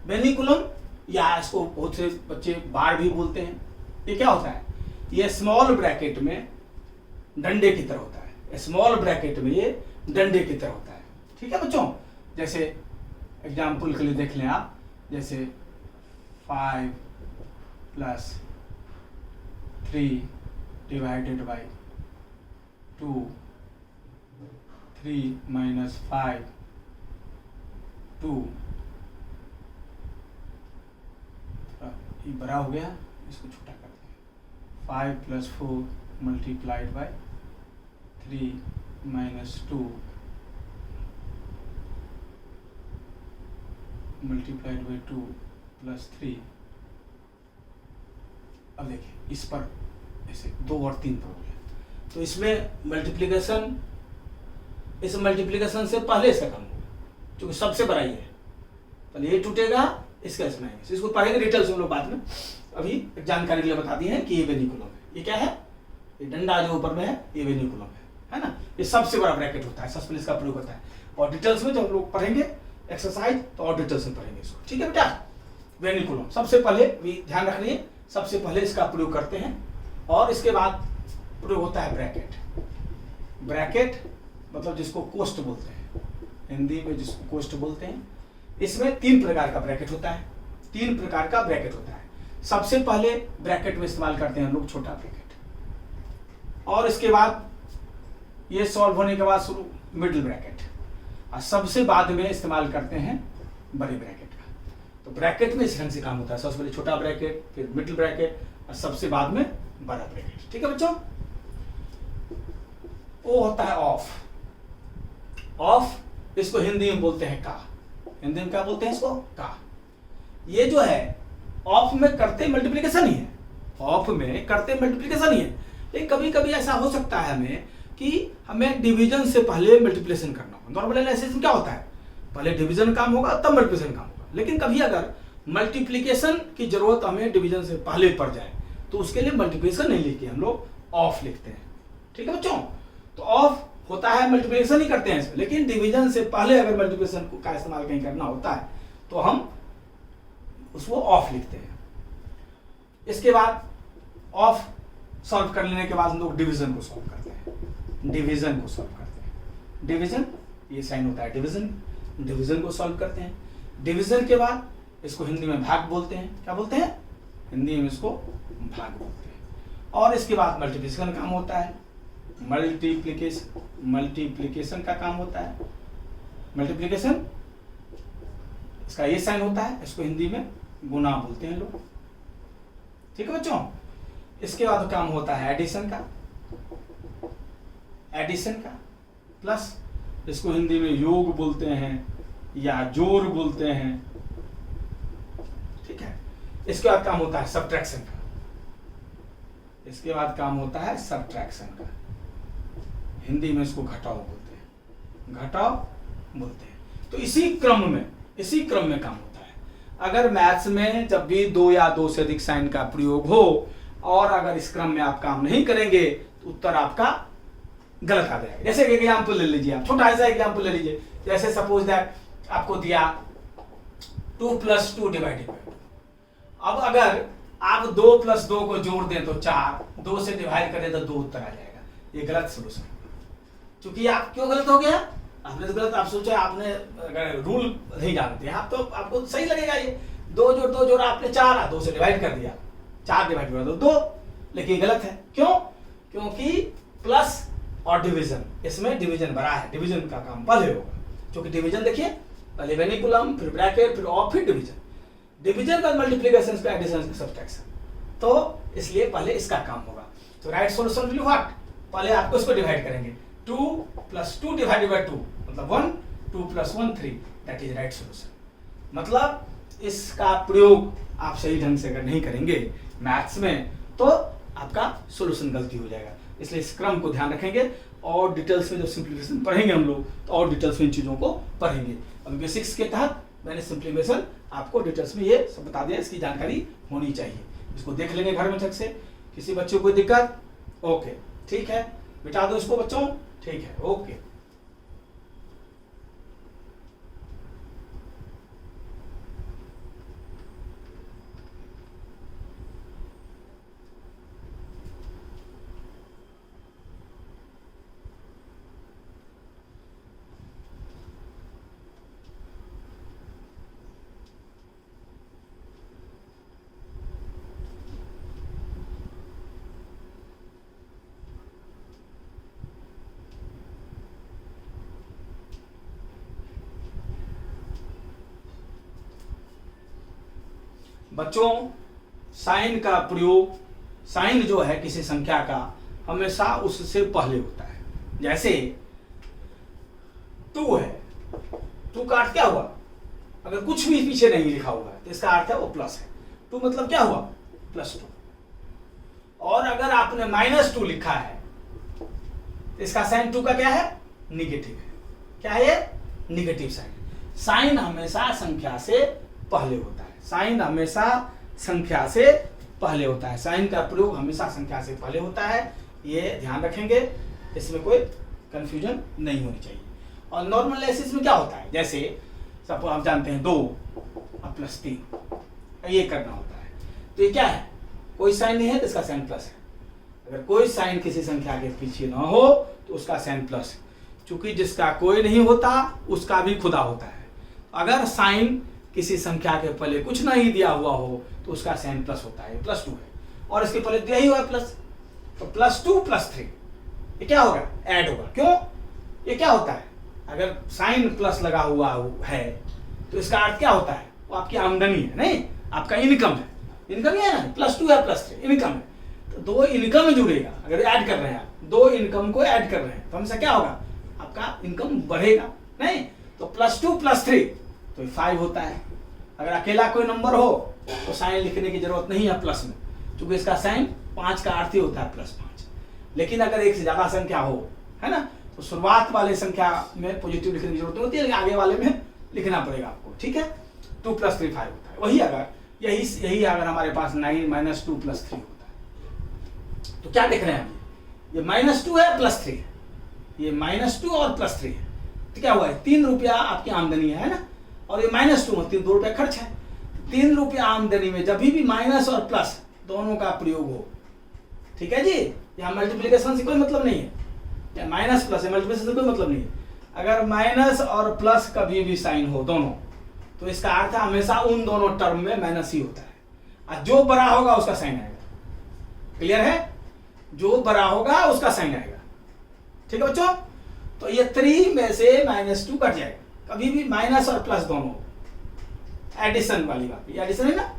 वेनिकुलम, या इसको बहुत से बच्चे बार भी बोलते हैं। ये क्या होता है? ये स्मॉल ब्रैकेट में डंडे की तरह होता है, स्मॉल ब्रैकेट में ये डंडे की तरह होता है। ठीक है बच्चों, जैसे एग्जाम्पल के लिए देख लें आप, जैसे 5 + 3 डिवाइडेड बाई 2, 3 - 5 2, ये बड़ा हो गया, इसको छोटा करते हैं। 5 + 4 मल्टीप्लाइड बाई 3 - 2 मल्टीप्लाइड बाई 2 + 3। अब देखिए इस पर ऐसे 2 और 3 पर हो गया, तो इसमें मल्टीप्लिकेशन, इस मल्टीप्लिकेशन से पहले इसका कम होगा, क्योंकि सबसे बड़ा ये है। पहले ये टूटेगा, इसका इसमें आएगा, इसको पढ़ेंगे डिटेल्स हम लोग बाद में। अभी जानकारी के लिए बता दी है कि ये वेनिकुलम है। ये क्या है? ये डंडा जो ऊपर में है, ये वेनिकुलम है ना? ये सबसे बड़ा ब्रैकेट होता है, सबसे इसका प्रयोग होता है। और डिटेल्स में जब हम लोग पढ़ेंगे एक्सरसाइज तो और डिटेल्स में पढ़ेंगे इसको। ठीक है बेटा, वेनिकुलम सबसे पहले भी ध्यान रखिए, सबसे पहले इसका प्रयोग करते हैं और इसके बाद प्रयोग होता है ब्रैकेट। ब्रैकेट मतलब जिसको कोष्ठ बोलते हैं, हिंदी में जिसको कोष्ठ बोलते हैं। इसमें 3 प्रकार का ब्रैकेट होता है, 3 प्रकार का ब्रैकेट होता है। सबसे पहले ब्रैकेट में इस्तेमाल करते हैं हम लोग छोटा ब्रैकेट, और इसके बाद ये सॉल्व होने के बाद शुरू मिडिल ब्रैकेट, और सबसे बाद में इस्तेमाल करते हैं बड़े ब्रैकेट का। तो ब्रैकेट में इस ढंग से काम होता है, सबसे पहले छोटा ब्रैकेट, फिर मिडिल ब्रैकेट, और सबसे बाद में बड़ा ब्रैकेट। ठीक है बच्चों, वो होता है ऑफ। ऑफ, इसको हिंदी में बोलते हैं का। हिंदी में क्या बोलते हैं इसको? का। ये जो है ऑफ में करते मल्टीप्लिकेशन ही है, ऑफ में करते मल्टीप्लिकेशन ही है। लेकिन कभी कभी ऐसा हो सकता है हमें कि हमें डिवीजन से पहले मल्टीप्लिकेशन करना हो। नॉर्मल एनालिसिस में क्या होता है? पहले डिवीजन काम होगा तब मल्टीप्लिकेशन काम होगा। लेकिन कभी अगर मल्टीप्लिकेशन की जरूरत हमें डिवीजन से पहले पड़ जाए तो उसके लिए मल्टीप्लिकेशन नहीं लिखते, हम लोग ऑफ लिखते हैं। ठीक है बच्चों, तो ऑफ होता है मल्टीप्लिकेशन ही करते हैं इसमें, लेकिन डिवीजन से पहले अगर मल्टीप्लिकेशन का इस्तेमाल कहीं करना होता है तो हम उसको ऑफ लिखते हैं। इसके बाद ऑफ सॉल्व कर लेने के बाद हम लोग डिवीजन को सॉल्व करते हैं, डिवीजन को सॉल्व करते हैं। डिवीजन, ये साइन होता है डिवीजन, डिवीजन को सॉल्व करते हैं। डिवीजन के बाद इसको हिंदी में भाग बोलते हैं। क्या बोलते हैं? हिंदी में इसको भाग बोलते हैं। और इसके बाद मल्टीप्लिकेशन काम होता है, मल्टीप्लिकेशन, मल्टीप्लिकेशन का काम होता है। मल्टीप्लिकेशन, इसका ये साइन होता है, इसको हिंदी में गुना बोलते हैं लोग। ठीक है बच्चों, इसके बाद काम होता है एडिशन का, एडिशन का, प्लस इसको हिंदी में योग बोलते हैं या जोड़ बोलते हैं। ठीक है, इसके बाद काम होता है सब्ट्रैक्शन का, इसके बाद काम होता है सब्ट्रैक्शन का, हिंदी में इसको घटाव बोलते हैं। घटाव बोलते हैं। तो इसी क्रम में काम होता है। अगर मैथ्स में जब भी दो या दो से अधिक साइन का प्रयोग हो और अगर इस क्रम में आप काम नहीं करेंगे तो उत्तर आपका गलत आ जाएगा। जैसे एग्जाम्पल ले लीजिए, आप छोटा सा एग्जाम्पल ले लीजिए, जैसे सपोज दैट आपको दिया 2 + 2 डिवाइडेड बाय 2। अब अगर आप 2 + 2 को जोड़ दें तो 4, 2 से डिवाइड करें तो 2 उत्तर आ जाएगा। ये गलत सोल्यूशन है। क्योंकि आप क्यों गलत हो गया? आपने तो गलत, आप सोचा, आपने अगर रूल नहीं जानते हैं आप तो आपको सही लगेगा ये 2 जोड़ 2 जोड़ा आपने 4, 2 से डिवाइड कर दिया, 4 डिवाइड कर दो 2, लेकिन गलत है। क्यों? क्योंकि प्लस और डिवीजन, इसमें डिवीजन बड़ा है, डिवीजन का काम पहले होगा। क्योंकि डिवीजन देखिए, पहले वेनिकुलम, फिर ब्रैकेट, फिर ऑफ, फिर डिवीजन। डिवीजन का मल्टीप्लिकेशन का एडिशन का सब्ट्रैक्शन, तो इसलिए पहले इसका काम होगा। तो राइट सॉल्यूशन विल व्हाट? पहले आपको इसको डिवाइड करेंगे, 2 + 2 डिवाइडेड बाय 2 मतलब 1, 2 + 1 3, दैट इज राइट सॉल्यूशन। मतलब इसका प्रयोग आप सही ढंग से अगर नहीं करेंगे मैथ्स में तो आपका सॉल्यूशन गलती हो जाएगा। इसलिए इस क्रम को ध्यान रखेंगे और डिटेल्स में जब सिंप्लीफिकेशन पढ़ेंगे हम लोग तो और डिटेल्स में इन चीजों को पढ़ेंगे। अब बेसिक्स के तहत मैंने सिंप्लीफिकेशन आपको डिटेल्स में ये सब बता दिया, इसकी जानकारी होनी चाहिए। इसको देख लेंगे घर में ठीक से। किसी बच्चे को कोई दिक्कत? ओके, ठीक है, बिठा दो इसको बच्चों, ठीक है, ओके। बच्चों, साइन का प्रयोग, साइन जो है किसी संख्या का हमेशा उससे पहले होता है। जैसे 2 है, 2 का अर्थ क्या हुआ? अगर कुछ भी पीछे नहीं लिखा हुआ है तो इसका अर्थ है वो प्लस है। 2 मतलब क्या हुआ? +2। और अगर आपने -2 लिखा है तो इसका साइन 2 का क्या है? निगेटिव है। क्या है ये? Negative sign. साइन हमेशा संख्या से पहले होता है। साइन हमेशा संख्या से पहले होता है। साइन का प्रयोग हमेशा संख्या से पहले होता है, ये ध्यान रखेंगे, इसमें कोई कंफ्यूजन नहीं होनी चाहिए। और नॉर्मल एनालिसिस में क्या होता है? जैसे सपोज आप जानते हैं 2 और +3, ये करना होता है। तो ये क्या है? कोई साइन नहीं है तो इसका साइन प्लस है। अगर कोई साइन किसी संख्या के पीछे ना हो तो उसका साइन प्लस है। चूंकि जिसका कोई नहीं होता उसका भी खुदा होता है। अगर साइन किसी संख्या के पहले कुछ नहीं दिया हुआ हो तो उसका साइन प्लस होता है, +2 है, और इसके पहले दिया ही हुआ है प्लस, तो +2 + 3 ये क्या होगा? ऐड होगा। क्यों? ये क्या होता है? अगर साइन प्लस लगा हुआ है तो इसका अर्थ क्या होता है? वो आपकी आमदनी है, नहीं, आपका इनकम है। इनकम ही है ना, +2 है +3 इनकम है। तो 2 इनकम जुड़ेगा। अगर ऐड कर रहे हैं आप 2 इनकम को ऐड कर रहे हैं तो हमेशा क्या होगा? आपका इनकम बढ़ेगा, नहीं? तो +2 + 3 तो 5 होता है। अगर अकेला कोई नंबर हो तो साइन लिखने की जरूरत नहीं है प्लस में, क्योंकि इसका साइन 5 का अर्थ ही होता है +5। लेकिन अगर एक से ज्यादा संख्या हो, है ना, तो शुरुआत वाले संख्या में पॉजिटिव लिखने की जरूरत होती है, लेकिन आगे वाले में लिखना पड़ेगा आपको, ठीक है। 2 + 3 5 होता है। वही अगर यही अगर हमारे पास 9 - 2 + 3 होता है तो क्या देख रहे हैं हम? ये -2 है +3 है, ये -2 और +3 है, तो क्या हुआ है? 3 रुपया आपकी आमदनी है ना, और ये -2 में 2 रुपया खर्च है। 3 रुपया आमदनी में जब भी माइनस और प्लस दोनों का प्रयोग हो, ठीक है जी, यहाँ मल्टीप्लिकेशन से कोई मतलब नहीं है, या माइनस प्लस है, मल्टीप्लिकेशन से कोई मतलब नहीं है। अगर माइनस और प्लस कभी भी साइन हो दोनों, तो इसका अर्थ है हमेशा उन दोनों टर्म में माइनस ही होता है, और जो बड़ा होगा उसका साइन आएगा। क्लियर है? जो बड़ा होगा उसका साइन आएगा, ठीक है बच्चों। तो ये 3 में से -2 कट जाएगा। कभी भी माइनस और प्लस दोनों, एडिशन वाली बात, ये एडिशन है ना,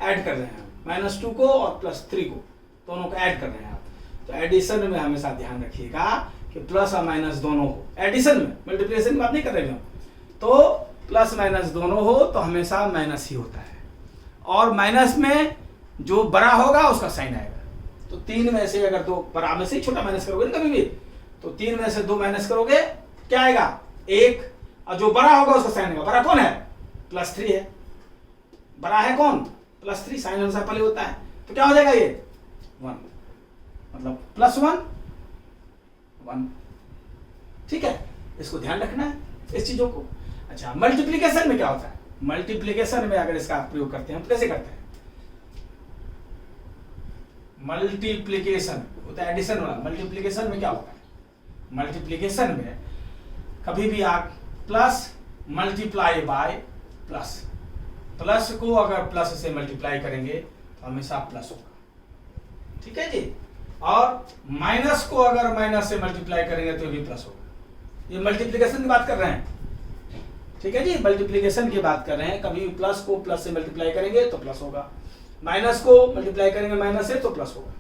ऐड कर रहे हैं -2 को और +3 को, दोनों को ऐड कर रहे हैं आप। तो एडिशन में हमेशा ध्यान रखिएगा कि प्लस और माइनस दोनों हो। एडिशन में, मल्टीप्लिकेशन की बात नहीं कर रहे हम। तो प्लस माइनस दोनों हो तो हमेशा माइनस ही होता है, और माइनस में जो बड़ा होगा उसका साइन आएगा। तो 3 में से अगर 2 बड़ा में से छोटा माइनस करोगे ना कभी भी, तो 3 में से 2 माइनस करोगे क्या आएगा 1, और जो बड़ा होगा उसका साइन होगा। बड़ा कौन है? +3 है। बड़ा है कौन? +3, साइन अनुसार पहले होता है। तो क्या हो जाएगा ये 1, मतलब +1 1। ठीक है, इसको ध्यान रखना है इस चीजों को। अच्छा, मल्टीप्लीकेशन में क्या होता है? मल्टीप्लीकेशन में अगर इसका प्रयोग करते हैं तो कैसे करते हैं? मल्टीप्लीकेशन होता है एडिशन वाला। मल्टीप्लीकेशन में क्या होता है? मल्टीप्लीकेशन में कभी भी आप plus multiply by plus, plus को अगर प्लस से मल्टीप्लाई करेंगे तो हमेशा प्लस होगा। ठीक है जी। और माइनस को अगर माइनस से मल्टीप्लाई करेंगे तो भी प्लस होगा। ये मल्टीप्लीकेशन की बात कर रहे हैं। ठीक है जी, मल्टीप्लीकेशन की बात कर रहे हैं। कभी प्लस को प्लस से मल्टीप्लाई करेंगे तो प्लस होगा, माइनस को मल्टीप्लाई करेंगे माइनस से तो प्लस होगा।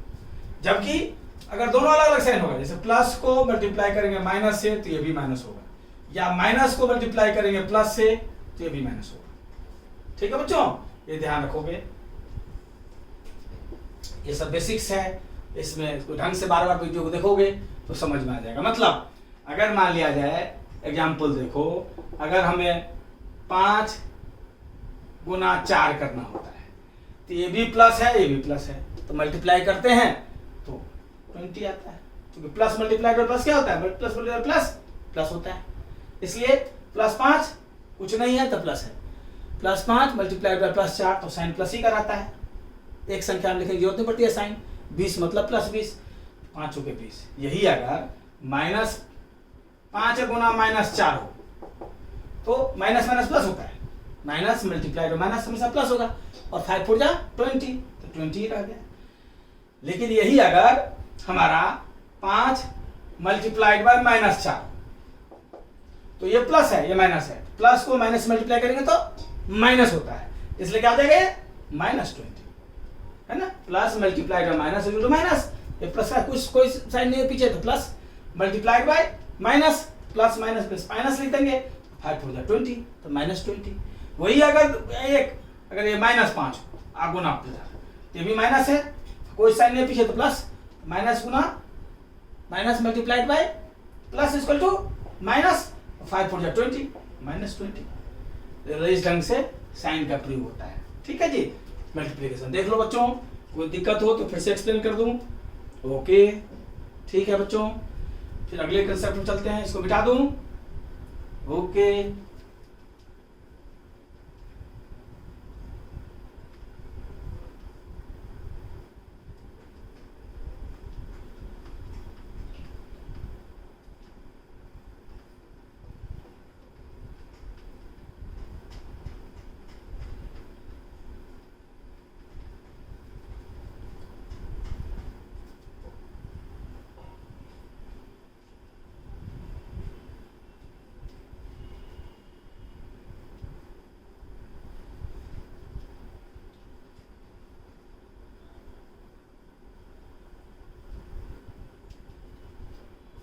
जबकि अगर दोनों अलग अलग साइन होगा, जैसे प्लस को मल्टीप्लाई करेंगे माइनस से तो ये भी माइनस होगा, या माइनस को मल्टीप्लाई करेंगे प्लस से तो ये भी माइनस होगा। ठीक है बच्चों, ये ध्यान रखोगे। ये सब बेसिक्स है, इसमें इसको ढंग से बार बार वीडियो को देखोगे तो समझ में आ जाएगा। मतलब अगर मान लिया जाए, एग्जाम्पल देखो, अगर हमें 5 गुना 4 करना होता है तो ये भी प्लस है ये भी प्लस है, तो मल्टीप्लाई करते हैं तो 20 आता है। क्योंकि प्लस मल्टीप्लाई कर प्लस क्या होता है? प्लस मल्टीप्लाई प्लस प्लस होता है। इसलिए +5 कुछ नहीं है तो प्लस है, +5 मल्टीप्लाई बाय +4 तो साइन प्लस ही कराता है। एक संख्या में लिखने की जरूरत नहीं पड़ती है साइन। 20 मतलब +20, 5 के 20। यही अगर -5 गुना -4 हो तो माइनस माइनस प्लस होता है। माइनस मल्टीप्लाई बाय माइनस हमेशा प्लस होगा, और 5 4 जा 20, तो 20 ही रह गया। लेकिन यही अगर हमारा 5 मल्टीप्लाइड बाय -4, तो ये प्लस है ये माइनस है, प्लस को माइनस मल्टीप्लाई करेंगे तो माइनस होता है, इसलिए क्या हो जाएगा ये -20, है ना। Plus multiplied by minus equal to minus, ये प्लस का कुछ कोई साइन नहीं है पीछे, तो plus multiplied by minus, plus minus plus minus लिख देंगे, 5 4 जा 20, तो -20। वही अगर ये -5 गुना तो ये भी माइनस है, कोई साइन नहीं पीछे, तो प्लस माइनस गुना minus multiplied by plus equal to minus, 5 4 जा 20, -20। इस ढंग से साइन का प्रयोग होता है। ठीक है जी। मल्टीप्लिकेशन देख लो बच्चों, कोई दिक्कत हो तो फिर से एक्सप्लेन कर दूं। ओके ठीक है बच्चों, फिर अगले कंसेप्ट में चलते हैं। इसको मिटा दूं। ओके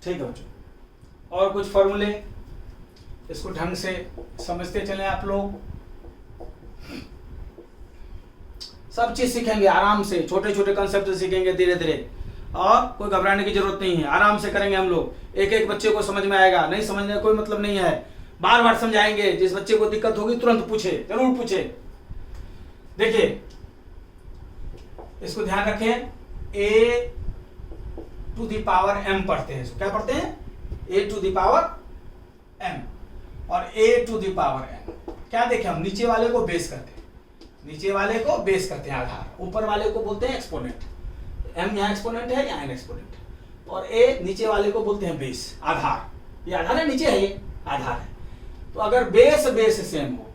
ठीक है बच्चों, और कुछ फॉर्मूले, इसको ढंग से समझते चलें आप लोग। सब चीज सीखेंगे आराम से, छोटे छोटे कंसेप्ट सीखेंगे धीरे धीरे, और कोई घबराने की जरूरत नहीं है। आराम से करेंगे हम लोग, एक एक बच्चे को समझ में आएगा, नहीं समझने का कोई मतलब नहीं है। बार बार समझाएंगे, जिस बच्चे को दिक्कत होगी तुरंत पूछे, जरूर पूछे। देखिए इसको ध्यान रखें, a to the power m पढ़ते हैं। क्या पढ़ते हैं? a to the power m और a to the power n। क्या देखें हम, नीचे वाले को बेस करते हैं, नीचे वाले को बेस करते हैं आधार, ऊपर वाले को बोलते हैं एक्सपोनेंट। m यहाँ एक्सपोनेंट है, यहाँ n एक्सपोनेंट, और a नीचे वाले को बोलते हैं बेस, आधार। ये आधार है, नीचे है ये आधार है। तो अगर बेस बेस सेम हो,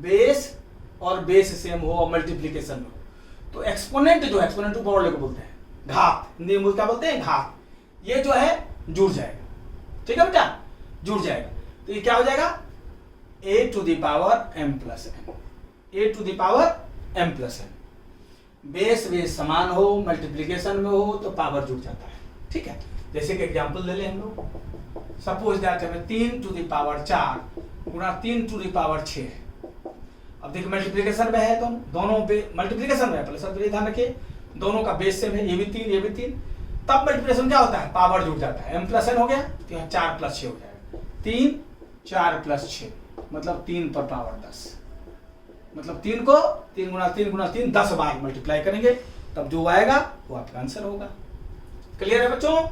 बेस और बेस सेम हो और मल्टीप्लीकेशन हो, तो एक्सपोनेंट जो है, एक्सपोनेंट ऊपर वाले को बोलते हैं घात, हिंदी में क्या बोलते हैं? घात। ये जो है जुड़ जाएगा। ठीक है बेटा, जुड़ जाएगा। तो ये क्या हो जाएगा? a to the power m plus n, a to the power m plus n। Base base समान हो, मल्टीप्लीकेशन में हो तो पावर जुड़ जाता है। ठीक है, जैसे कि एग्जांपल ले लें हम लोग। सपोज दैट हमें 3 टू द पावर 4 गुना 3 टू द पावर 6 है। अब देखिए मल्टीप्लीकेशन में है, दोनों मल्टीप्लीकेशन में है, पहले सब ध्यान रखिए, दोनों का बेस सेम है, ये भी 3 ये भी 3। तब मल्टीप्लिकेशन क्या होता है? पावर जुड़ जाता है, m प्लस n हो गया तो यहाँ 4 प्लस 6 हो जाएगा। 3 4 प्लस 6 मतलब 3 पर पावर 10, मतलब 3 को 3 गुना 3 गुना 3 10 बार मल्टीप्लाई करेंगे तब जो आएगा वो आपका आंसर होगा। क्लियर है बच्चों?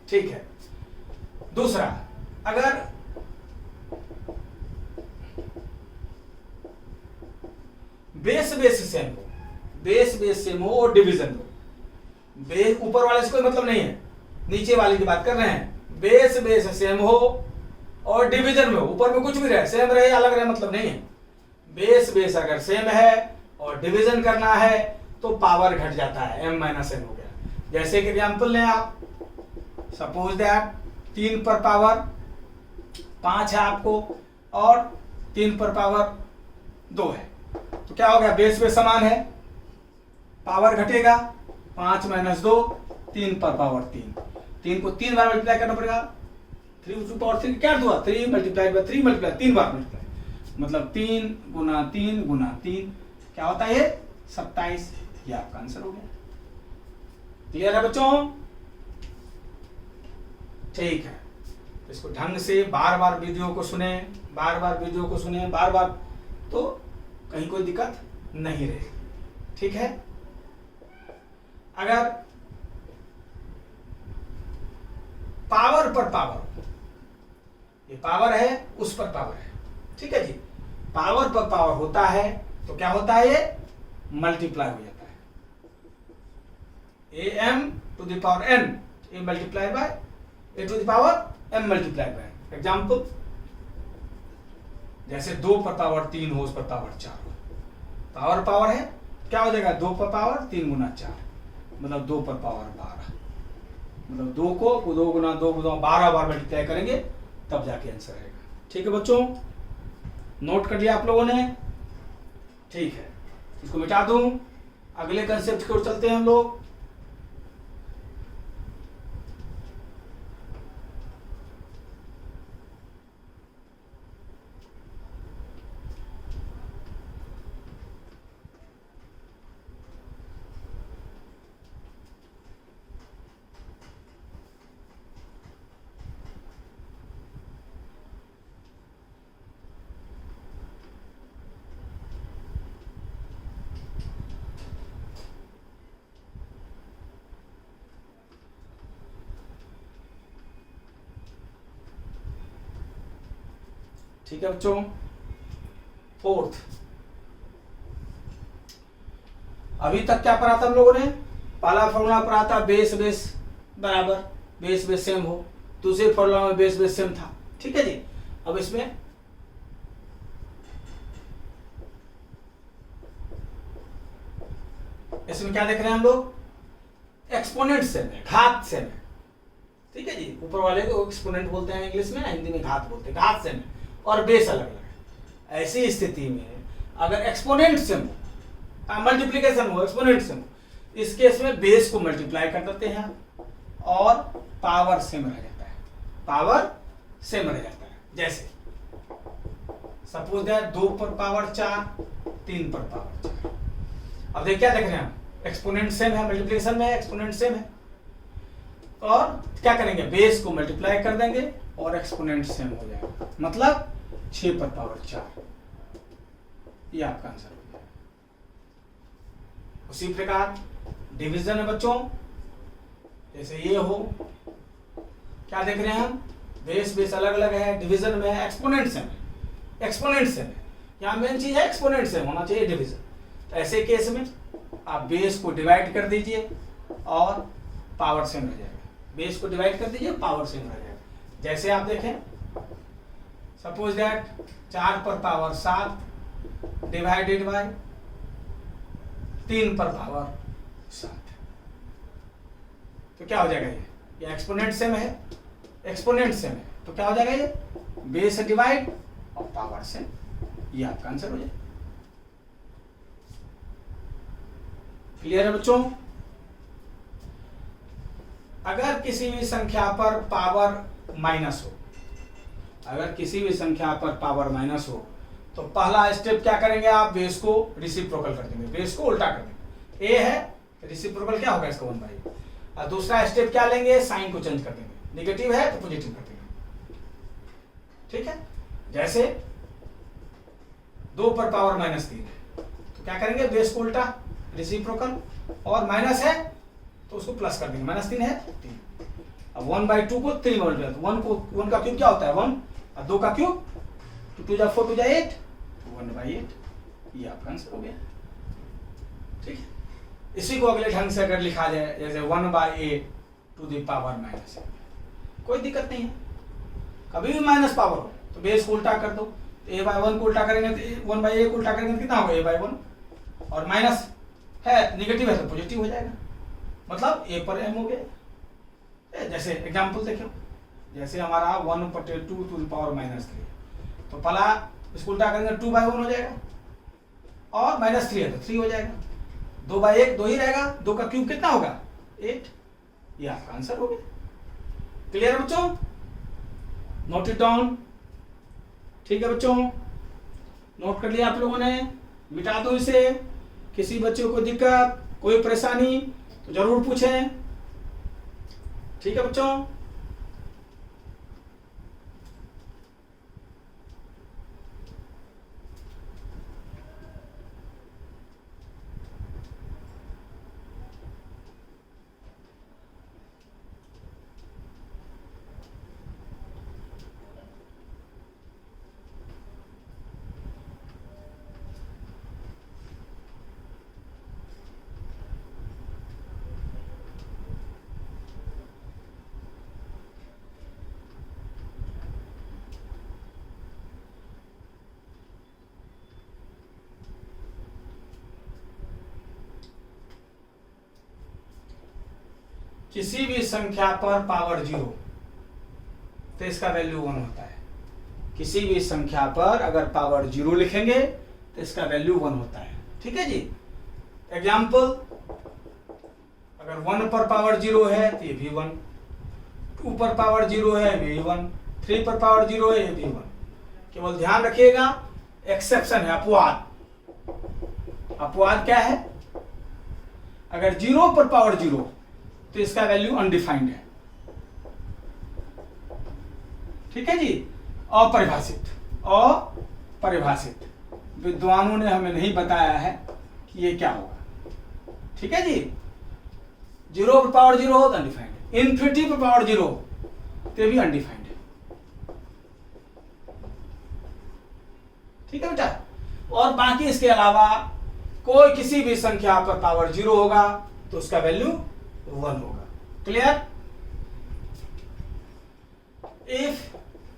ठीक है। दूसरा, अगर बेस सेम हो, बेस सेम हो और डिवीजन हो, बेस ऊपर वाले से कोई मतलब नहीं है, नीचे वाले की बात कर रहे हैं। बेस सेम हो और डिवीजन में हो, ऊपर में कुछ भी रहे, सेम रहे अलग रहे मतलब नहीं है। बेस अगर सेम है और डिवीजन करना है तो पावर घट जाता है, m माइनस n हो गया। जैसे कि एग्जांपल लें आप, सपोज दैट 3 पर पावर 5 है आपको और 3 पर पावर 2 है, तो क्या हो गया? बेस समान है, पावर घटेगा, 5 माइनस 2 3 पर पावर 3 को 3 बार मल्टीप्लाई करना पड़ेगा। 3 टू पावर 3 क्या हुआ? 3 multiply by 3 multiply 3 bar multiply, मतलब 3 गुना 3 गुना 3 क्या होता है? 27। ये आपका आंसर हो गया। क्लियर है बच्चों? ठीक है, इसको ढंग से बार बार वीडियो को सुने, बार बार, तो कहीं कोई दिक्कत नहीं रहेगी। ठीक है। अगर पावर पर पावर, ये पावर है उस पर पावर है, ठीक है जी, पावर पर पावर होता है तो क्या होता है? ये मल्टीप्लाई हो जाता है। am to the power n a multiply by a to the power m multiply by. Example, जैसे 2 पर पावर 3 हो उस पर पावर 4 हो, पावर है, क्या हो जाएगा? 2 पर पावर 3 गुना 4 मतलब 2 पर पावर 12, मतलब 2 को 2 गुना 2 गुना 12 बार मल्टीप्लाई करेंगे तब जाके आंसर आएगा। ठीक है बच्चों, नोट कर लिया आप लोगों ने? ठीक है, इसको मिटा दूं, अगले कंसेप्ट की ओर चलते हैं हम लोग। ठीक है बच्चों, फोर्थ, अभी तक क्या पढ़ा था हम लोगों ने? पहला फॉर्मूला पढ़ा था बेस बराबर बेस सेम हो, दूसरे फॉर्मूला में बेस सेम था। ठीक है जी। अब इसमें क्या देख रहे हैं हम लोग? एक्सपोनेंट सेम है, घात सेम है। ठीक है जी, ऊपर वाले को एक्सपोनेंट बोलते हैं इंग्लिश में, हिंदी में घात बोलते हैं। घात सेम है और बेस अलग अलग है। ऐसी स्थिति में अगर एक्सपोनेंट सेम हो, मल्टीप्लिकेशन हो, एक्सपोनेंट सेम हो, इस केस में बेस को मल्टीप्लाई कर देते हैं और पावर सेम रह जाता है, पावर सेम रह जाता है। जैसे सपोज दैट 2 पर पावर 4 3 पर पावर 4। अब देखिए क्या देख रहे हैं हम? एक्सपोनेंट सेम है, मल्टीप्लिकेशन में एक्सपोनेंट सेम है, और क्या करेंगे? बेस को मल्टीप्लाई कर देंगे और एक्सपोनेंट सेम हो जाएगा, मतलब 6 पर पावर 4। ये आपका आंसर हो गया। उसी प्रकार डिवीजन है बच्चों, जैसे ये हो, क्या देख रहे हैं हम? बेस अलग अलग है, डिवीजन में एक्सपोनेंट सेम है, एक्सपोनेंट सेम है। यहाँ मेन चीज है एक्सपोनेंट सेम होना चाहिए, डिवीजन। तो ऐसे केस में आप बेस को डिवाइड कर दीजिए और पावर सेम रह जाएगा। बेस को डिवाइड कर दीजिए, पावर सेम रह जाएगा। जैसे आप देखें, सपोज दैट 4 पर पावर 7 डिवाइडेड बाय 3 पर पावर 7, तो क्या हो जाएगा? ये एक्सपोनेंट सेम है, एक्सपोनेंट सेम है, तो क्या हो जाएगा? ये बेस डिवाइड और पावर सेम। ये आपका आंसर हो जाएगा। क्लियर है बच्चों? अगर किसी भी संख्या पर पावर माइनस हो, अगर किसी भी संख्या पर पावर माइनस हो, तो पहला स्टेप क्या करेंगे आप? बेस को रिसिप्रोकल कर देंगे, बेस को उल्टा कर देंगे। ए है, रिसिप्रोकल क्या होगा इसका? 1/। और दूसरा स्टेप क्या लेंगे? साइन को चेंज कर देंगे, नेगेटिव है तो पॉजिटिव कर देंगे। ठीक है, जैसे 2 पर पावर -3 है तो क्या करेंगे, बेस को उल्टा रेसिप्रोकल, और माइनस है तो उसको प्लस कर देंगे, -3 है 3। अब 1/2 को 3 मल्टीप्लाई, 1 का क्यूब क्या होता है 1, और 2 का क्यूब 2 2 जा 4 2 जा 8, 1/8, ये आपका आंसर हो गया। ठीक है, इसी को अगले ढंग से अगर लिखा जाए जैसे 1/8 टू द पावर -8, कोई दिक्कत नहीं है, कभी भी माइनस पावर हो तो बेस को उल्टा कर दो, तो a/1 को उल्टा करेंगे तो 1/a को उल्टा करेंगे तो कितना होगा a/1, और माइनस है नेगेटिव है तो पॉजिटिव हो जाएगा, मतलब a पर m हो गया। जैसे एग्जांपल देखो, जैसे हमारा 1/2 टू द पावर -3, तो पहला इसको उल्टा करेंगे 2/1 हो जाएगा, और -3 है तो 3 हो जाएगा, 2/1 2 ही रहेगा, 2 का क्यूब कितना होगा 8, ये आपका आंसर हो गया। क्लियर बच्चों, नोट इट डाउन। ठीक है बच्चों, नोट कर लिया आप लोगों ने, मिटा दो इसे। किसी बच्चों को दिक्कत, कोई परेशानी तो जरूर पूछें। ठीक है बच्चों, किसी भी संख्या पर पावर 0 तो इसका वैल्यू 1 होता है। किसी भी संख्या पर अगर पावर 0 लिखेंगे तो इसका वैल्यू 1 होता है। ठीक है जी, एग्जाम्पल, अगर 1 पर पावर 0 है तो ये भी 1, 2 पर पावर 0 है ये भी 1, 3 पर पावर 0 है ये भी 1। केवल ध्यान रखिएगा, एक्सेप्शन है, अपवाद। अपवाद क्या है, अगर 0 पर पावर 0 तो इसका वैल्यू अनडिफाइंड है। ठीक है जी, अपरिभाषित, अपरिभाषित, विद्वानों ने हमें नहीं बताया है कि ये क्या होगा। ठीक है जी, 0 पर पावर 0 हो तो अनडिफाइंड है, इन्फिनिटी पर पावर 0 तो भी अनडिफाइंड है। ठीक है बेटा, और बाकी इसके अलावा कोई किसी भी संख्या पर पावर 0 होगा तो उसका वैल्यू 1 होगा। क्लियर? इफ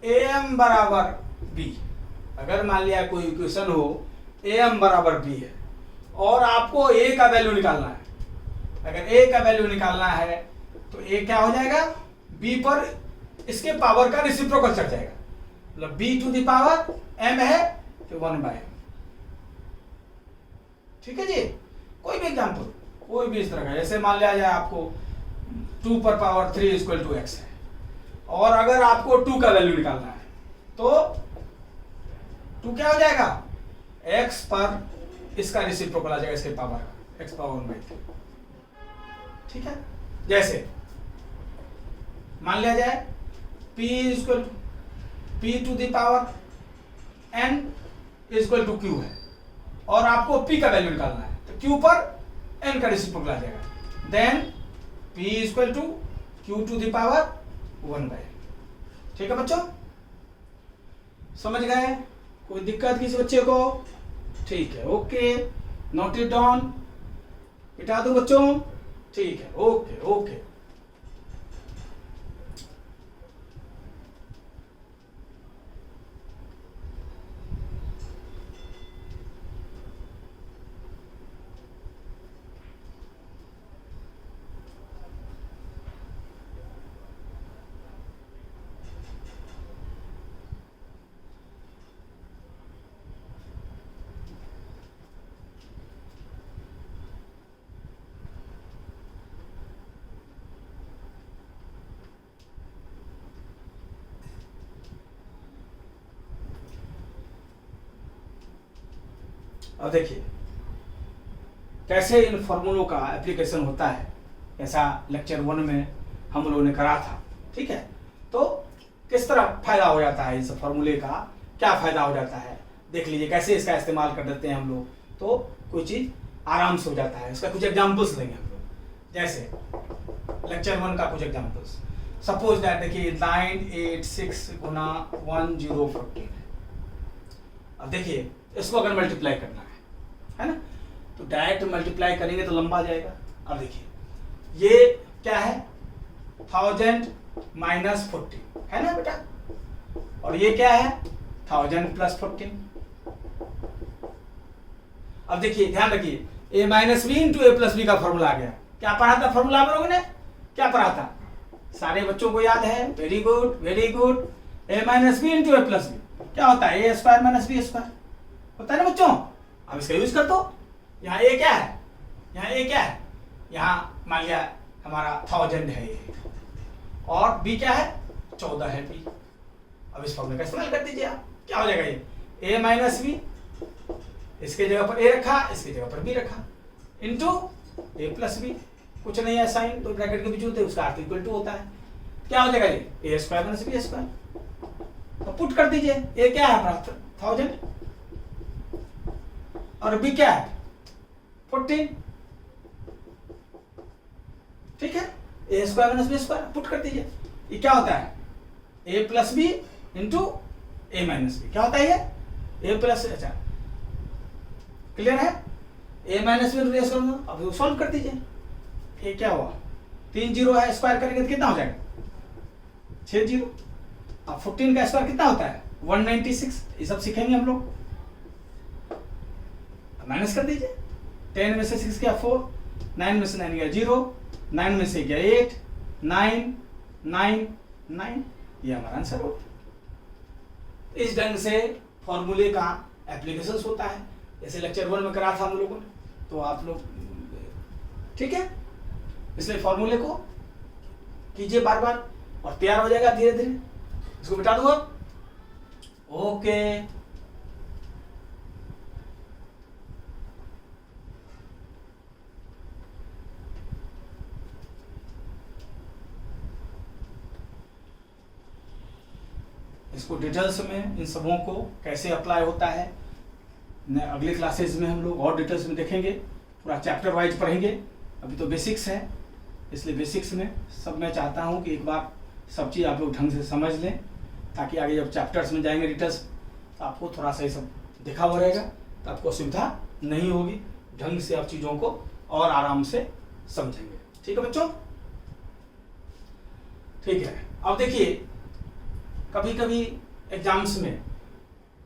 am बराबर b, अगर मान लिया कोई इक्वेशन हो am बराबर b है और आपको a का वैल्यू निकालना है, अगर a का वैल्यू निकालना है तो a क्या हो जाएगा, b पर इसके पावर का रेसिप्रोकल चढ़ जाएगा, मतलब b to the power m है तो 1/m। ठीक है जी, कोई भी एग्जांपल, कोई भी इस तरह का, जैसे मान लिया जाए आपको 2 पर पावर 3 इक्वल टू x है, और अगर आपको 2 का वैल्यू निकालना है तो 2 क्या हो जाएगा, x पर इसका रेसिप्रोकल आ जाएगा, इसके पावर का, x पावर 1/3। ठीक है, जैसे मान लिया जाए p equal p to the power n equal to q है, और आपको p का वैल्यू निकालना है तो q पर n का रेसिप्रोकल आ जाएगा, then p equal to q to the power 1/n। ठीक है बच्चों, समझ गए? कोई दिक्कत किसी बच्चे को? ठीक है, ओके, नोट इट डाउन, मिटा दो बच्चों। ठीक है, ओके ओके। अब देखिए कैसे इन फॉर्मूलों का एप्लीकेशन होता है, ऐसा लेक्चर 1 में हम लोगों ने करा था। ठीक है, तो किस तरह फायदा हो जाता है इस फॉर्मूले का, क्या फायदा हो जाता है देख लीजिए, कैसे इसका इस्तेमाल कर देते हैं हम लोग, तो कोई चीज आराम से हो जाता है। इसका कुछ एग्जांपल्स लेंगे हम लोग, जैसे लेक्चर 1 का कुछ एग्जांपल्स। सपोज दैट देखिए 986 गुना 1014 है। अब देखिए इसको अगर मल्टीप्लाई करना है ना, तो डायरेक्ट मल्टीप्लाई करेंगे तो लंबा जाएगा। अब देखिए ये क्या है, 1000 माइनस 14 है ना बेटा, और ये क्या है 1000 प्लस 14। अब देखिए ध्यान रखिए, a minus b into a plus b का फॉर्मूला आ गया। क्या पढ़ा था फॉर्मूला आप लोगों ने, क्या पढ़ा था, सारे बच्चों को याद है, very good very good. a minus b into a plus b क्या होता है, a square minus b square होता है ना बच्चों। अब इसका यूज कर दो, यहाँ ए क्या है, यहाँ ए क्या है, यहाँ मान लिया हमारा 1000 है ये, और बी क्या है 14 है बी। अब इस फॉर्मूले का इस्तेमाल कर दीजिए आप, क्या हो जाएगा ये a माइनस बी, इसके जगह पर a रखा, इसके जगह पर b रखा, इंटू ए प्लस बी, कुछ नहीं है साइन तो ब्रैकेट के बीच होते हैं, उसका अर्थ इक्वल टू होता है। क्या हो जाएगा ये a square minus b square. तो पुट कर दीजिए, a क्या है हमारा 1000 और b क्या है 14, ठीक है, a square minus b square put कर दीजिए। ये क्या होता है a plus b into a minus b, क्या होता है ये a प्लस, अच्छा क्लियर है, a माइनस बी रेस कर दो। अब सॉल्व कर दीजिए, ये क्या हुआ 3 जीरो है, स्क्वायर करेंगे तो कितना हो जाएगा 6 जीरो। अब 14 का स्क्वायर कितना होता है 196, ये सब सीखेंगे हम लोग। माइनस कर दीजिए, 10 में से 6 गया 4, 9 में से 9 गया 0, 9 में से गया 8, 9 9 9, ये हमारा आंसर होता है। इस ढंग से फॉर्मूले का एप्लीकेशन होता है, जैसे लेक्चर 1 में करा था हम लोगों ने, तो आप लोग ठीक है, इसलिए फॉर्मूले को कीजिए बार बार और तैयार हो जाएगा धीरे धीरे। इसको बिठा दूंगा, ओके। इसको डिटेल्स में इन सबों को कैसे अप्लाई होता है अगले क्लासेस में हम लोग और डिटेल्स में देखेंगे, पूरा चैप्टर वाइज पढ़ेंगे। अभी तो बेसिक्स है, इसलिए बेसिक्स में सब मैं चाहता हूँ कि एक बार सब चीज़ आप लोग ढंग से समझ लें, ताकि आगे जब चैप्टर्स में जाएंगे डिटेल्स तो आपको थोड़ा सा ये सब देखा हुआ रहेगा, तो आपको असुविधा नहीं होगी, ढंग से आप चीज़ों को और आराम से समझेंगे। ठीक है बच्चों, ठीक है। अब देखिए कभी कभी एग्जाम्स में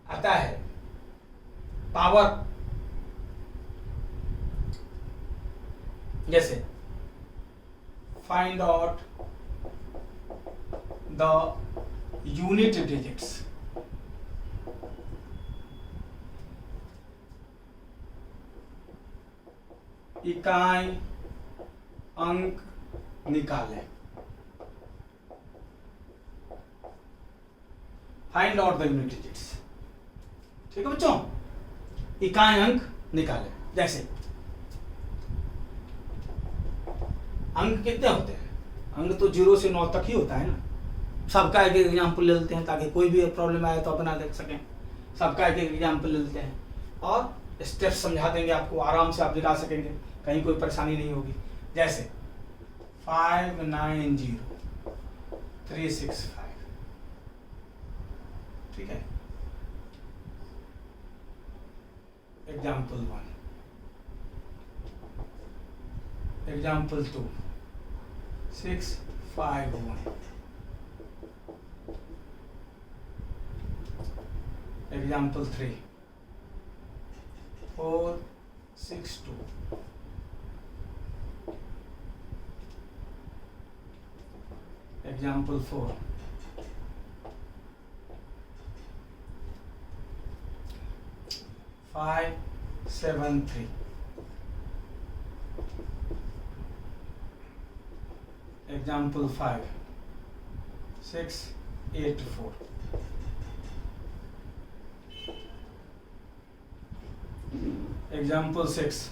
आता है पावर, जैसे find out the unit digits, इकाई अंक निकालें। Find out the unit digits, ठीक है बच्चों, इकाई अंक निकालें। जैसे अंक कितने होते हैं, अंक तो 0 से 9 तक ही होता है ना। सबका एक एग्जाम्पल ले लेते हैं ताकि कोई भी प्रॉब्लम आए तो अपना देख सकें। सबका एक एग्जाम्पल ले लेते हैं और स्टेप समझा देंगे आपको, आराम से आप निकाल सकेंगे, कहीं कोई परेशानी नहीं होगी। जैसे 590365, ठीक है। Example 1, example 2 651, example 3 462, example 4 573, example 5 684, example 6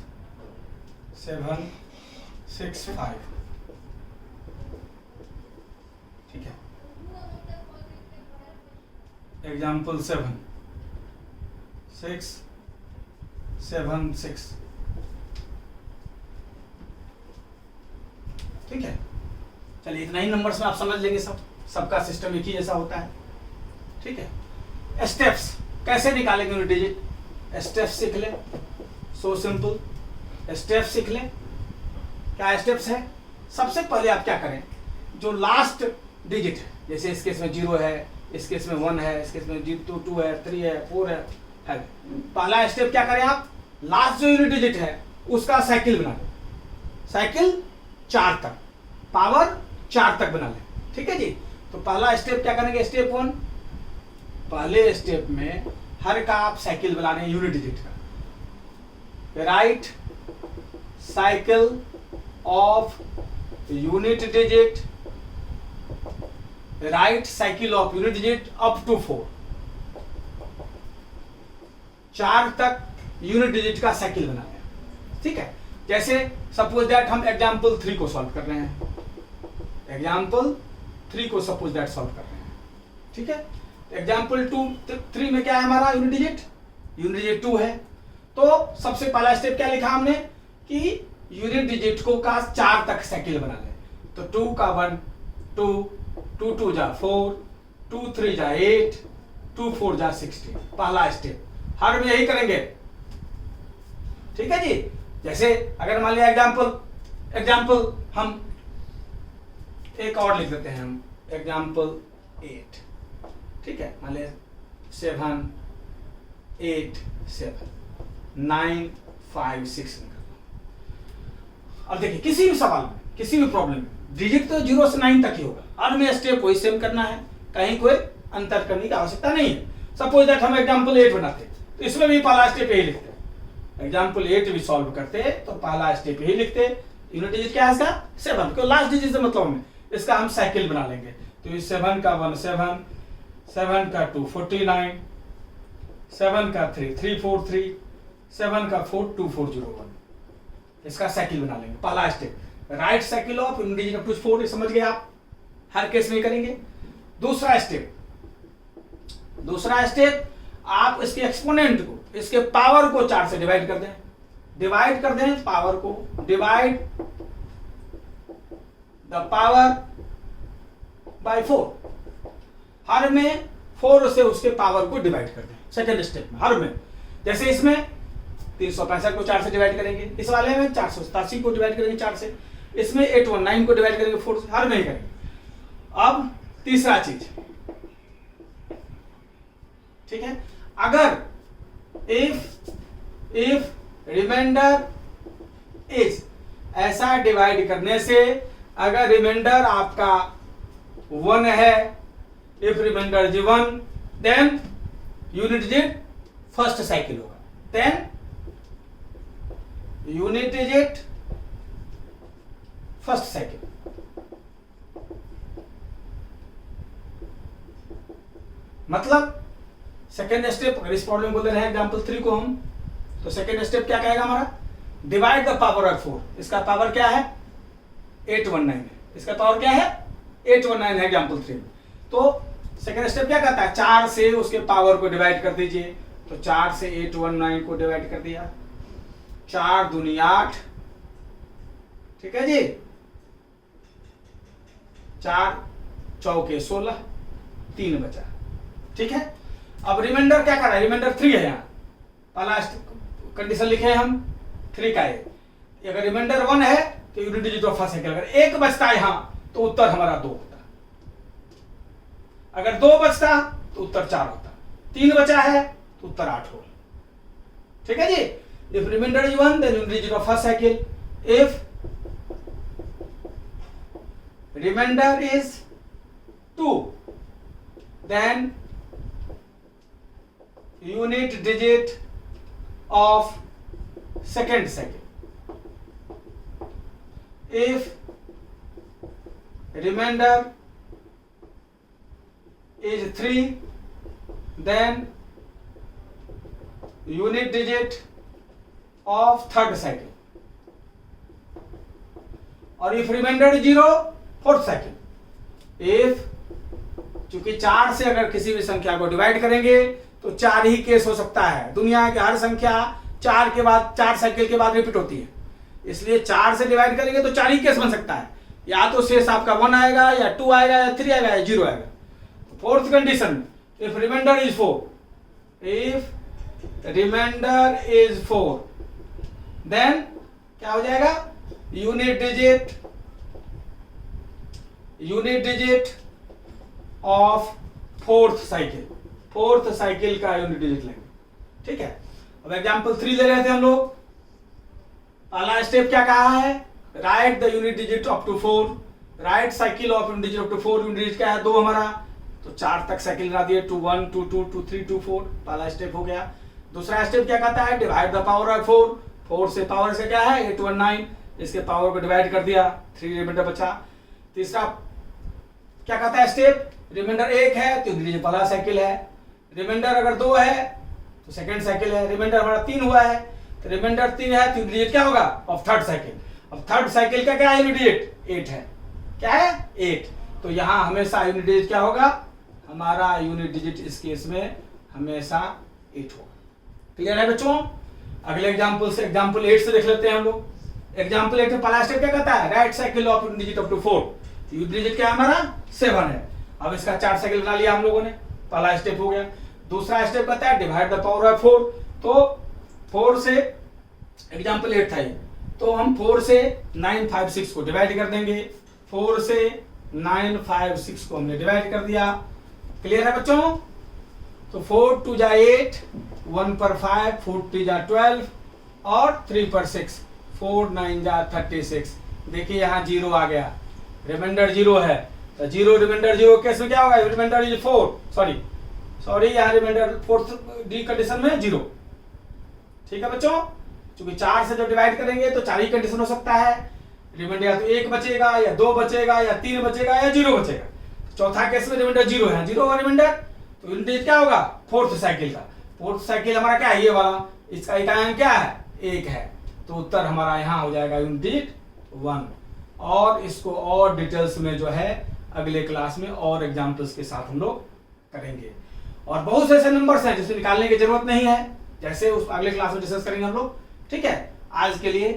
765, ठीक है। एग्जाम्पल 7 6 7 6, ठीक है। चलिए इतना ही नंबर्स में आप समझ लेंगे, सबका सिस्टम एक ही जैसा होता है, ठीक है। स्टेप्स कैसे निकालेंगे यूनिट डिजिट, स्टेप्स सीख ले, सो सिंपल। स्टेप्स सीख ले, क्या स्टेप्स है। सबसे पहले आप क्या करें, जो लास्ट डिजिट है, जैसे इस केस में 0 है, इस केस में 1 है, इस केस में 2 है, 3 है, 4 है। पहला स्टेप क्या करें आप, लास्ट जो यूनिट डिजिट है उसका साइकिल बना लें, साइकिल 4 तक, पावर 4 तक बना लें, ठीक है जी। तो पहला स्टेप क्या करेंगे, स्टेप 1, पहले स्टेप में हर का आप साइकिल बना रहे हैं यूनिट डिजिट का। Write cycle of unit digit, write cycle of unit digit up to 4, 4 तक यूनिट डिजिट का साइकिल बना लें, ठीक है। जैसे सपोज दैट हम एग्जाम्पल 3 को सॉल्व कर रहे हैं, एग्जाम्पल 3 को सपोज दैट सॉल्व कर रहे हैं, ठीक है। एग्जाम्पल 3 में क्या है हमारा यूनिट डिजिट 2 है। तो सबसे पहला स्टेप क्या लिखा हमने कि यूनिट डिजिट को का 4 तक साइकिल बना ले। तो 2 का 1 2, 2 2 जा 4, 2 3 जा 8, 2 4 जा 16, पहला स्टेप। हर में यही करेंगे, ठीक है जी। जैसे अगर मान लिया एग्जाम्पल हम एक और लिख देते हैं, हम एग्जाम्पल 8, ठीक है। मान लिया 7 8 7 9 5 6 निकल। अब देखिए किसी भी सवाल में, किसी भी प्रॉब्लम में डिजिट तो 0 से 9 तक ही होगा, हर में स्टेप वही सेम करना है, कहीं कोई अंतर करने की आवश्यकता नहीं है। सपोज दैट हम एग्जाम्पल 8 बनाते तो इसमें भी पहला स्टेप यही लिखते, एग्जाम्पल 8 भी सॉल्व करते तो पहला स्टेप यही लिखते। यूनिट डिजिट क्या है इसका 7, क्यों लास्ट डिजिट से मतलब में इसका हम साइकिल बना लेंगे। तो इस 7 का 1 7, 7 का 2 49, 7 का 3 3 4 3, 7 का 4 2 4 0 1, इसका साइकिल बना लेंगे, पहला step. Write cycle of unit digit up to 4, समझ गए आप, हर केस में करेंगे। दूसरा स्टेप आप इसके एक्सपोनेंट को, इसके पावर को 4 से डिवाइड कर दें, पावर को डिवाइड द पावर बाय 4, हर में 4 से उसके पावर को डिवाइड कर दें। सेकंड स्टेप में हर में, जैसे इसमें 365 को 4 से डिवाइड करेंगे, इस वाले में 487 को डिवाइड करेंगे 4 से, इसमें 819 को डिवाइड करेंगे 4 से, हर में ही करेंगे। अब तीसरा चीज, ठीक है, अगर इफ रिमाइंडर इज, ऐसा डिवाइड करने से अगर रिमाइंडर आपका 1 है, if remainder is 1 then unit digit first cycle होगा, then unit digit first cycle. मतलब सेकेंड स्टेप, अगर इस प्रॉब्लम को दे रहे हैं एग्जाम्पल 3 को हम, तो सेकेंड स्टेप क्या कहेगा हमारा, डिवाइड द पावर बाय 4, इसका पावर क्या है 819 है, इसका पावर क्या है 819 है एग्जाम्पल 3 में। तो सेकेंड स्टेप क्या कहता है, 4 से उसके पावर को डिवाइड कर दीजिए। तो 4 से 819 को डिवाइड कर दिया, 4 दूनी 8, ठीक है जी, 4 चौके 16, 3 बचा, ठीक है। अब रिमाइंडर क्या कर रहा है, रिमाइंडर 3 है, यहाँ पहला कंडीशन लिखे हैं हम 3 का है। अगर रिमाइंडर 1 है तो unit digit of first cycle, अगर 1 बचता है यहाँ तो उत्तर हमारा 2 होता, अगर 2 बचता तो उत्तर 4 होता, 3 बचा है तो उत्तर 8 होगा, ठीक है जी। If remainder is 1 then unit digit of first cycle, if remainder is 2 then unit digit of second cycle, if remainder is 3 then unit digit of third cycle, or if remainder is 0 fourth cycle, if क्योंकि 4 से अगर किसी भी संख्या को divide करेंगे तो 4 ही case हो सकता है। दुनिया की हर संख्या 4 के बाद 4 साइकिल के बाद रिपीट होती है, इसलिए 4 से डिवाइड करेंगे तो 4 ही केस बन सकता है। या तो शेष आपका 1 आएगा या 2 आएगा या 3 आएगा या 0 आएगा। Fourth condition, if remainder is 4, if remainder is 4 then क्या हो जाएगा, unit digit of fourth cycle का यूनिट डिजिट लेंगे। ठीक है, अब एग्जांपल 3 ले रहे थे हम लोग। पहला स्टेप क्या कहा है, write the unit digit up to 4, write cycle of unit digit up to 4। Unit digit क्या है, 2 हमारा, तो 4 तक साइकिल बना दिए, 2 1 2 2 2 3 2 4। पहला स्टेप हो गया। दूसरा स्टेप क्या कहता है, डिवाइड द पावर बाय 4। 4 से पावर से क्या है 8 1 9, इसके पावर को डिवाइड कर दिया, 3 रिमाइंडर बचा। तीसरा क्या कहता है स्टेप, रिमाइंडर 1 है तो यूनिट पहला साइकिल है, रिमाइंडर अगर 2 है तो सेकंड साइकिल है, रिमाइंडर हमारा 3 हुआ है तो रिमाइंडर 3 है तो यूनिट क्या होगा ऑफ थर्ड साइकिल। अब थर्ड साइकिल का क्या है यूनिट डिजिट 8 है, क्या है 8, तो यहां हमेशा यूनिट डिजिट क्या होगा, हमारा यूनिट डिजिट इस केस में हमेशा 8 होगा। क्लियर है बच्चों। अगले एग्जांपल से, एग्जांपल 8 से देख लेते हैं हम लोग। एग्जांपल 8 में पहला स्टेप क्या कहता है, write cycle of unit digit up to 4। Unit digit क्या है हमारा 7 है। अब इसका 4 साइकिल बना लिया हम लोगों ने, पहला स्टेप हो गया। दूसरा स्टेप कहता है डिवाइड द पावर बाय 4। तो 4 से एग्जांपल 8 था ये, तो हम 4 से 9 5 6 को डिवाइड कर देंगे। 4 से 9 5 6 को हमने डिवाइड कर दिया। क्लियर है बच्चों। तो 4 2 जा 8, 1 पर 5, 4 3 जा 12 और 3 पर 6, 4 9 जा 36। देखिए यहाँ 0 आ गया, रिमाइंडर 0 है तो 0 रिमाइंडर 0 केस में क्या होगा, रिमाइंडर इज 4, सॉरी यहाँ रिमाइंडर फोर्थ डी कंडीशन में 0। ठीक है बच्चों, क्योंकि 4 से जब डिवाइड करेंगे तो 4 ही कंडीशन हो सकता है, रिमाइंडर या तो 1 बचेगा या 2 बचेगा या 3 बचेगा या 0 बचेगा। चौथा केस में रिमाइंडर 0 है, 0 होगा रिमाइंडर, तो यूनिट क्या होगा फोर्थ साइकिल का। फोर्थ साइकिल हमारा क्या है ये वाला, इसका इकाई क्या है 1 है, तो उत्तर हमारा यहाँ हो जाएगा यूनिट 1। और इसको और डिटेल्स में जो है अगले क्लास में और एग्जांपल्स के साथ हम लोग करेंगे। और बहुत से ऐसे नंबर्स हैं जिसे निकालने की जरूरत नहीं है, जैसे उस अगले क्लास में डिस्कस करेंगे हम लोग। ठीक है, आज के लिए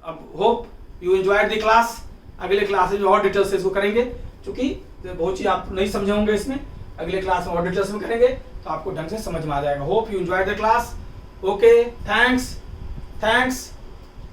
अब hope you enjoyed the class. अगले क्लास में और डिटेल्स से इसको करेंगे, क्योंकि बहुत चीज आप नहीं समझे होंगे इसमें, अगले क्लास में और डिटेल्स में करेंगे तो आपको ढंग से समझ में आ जाएगा। Hope you enjoyed the class. Okay, thanks.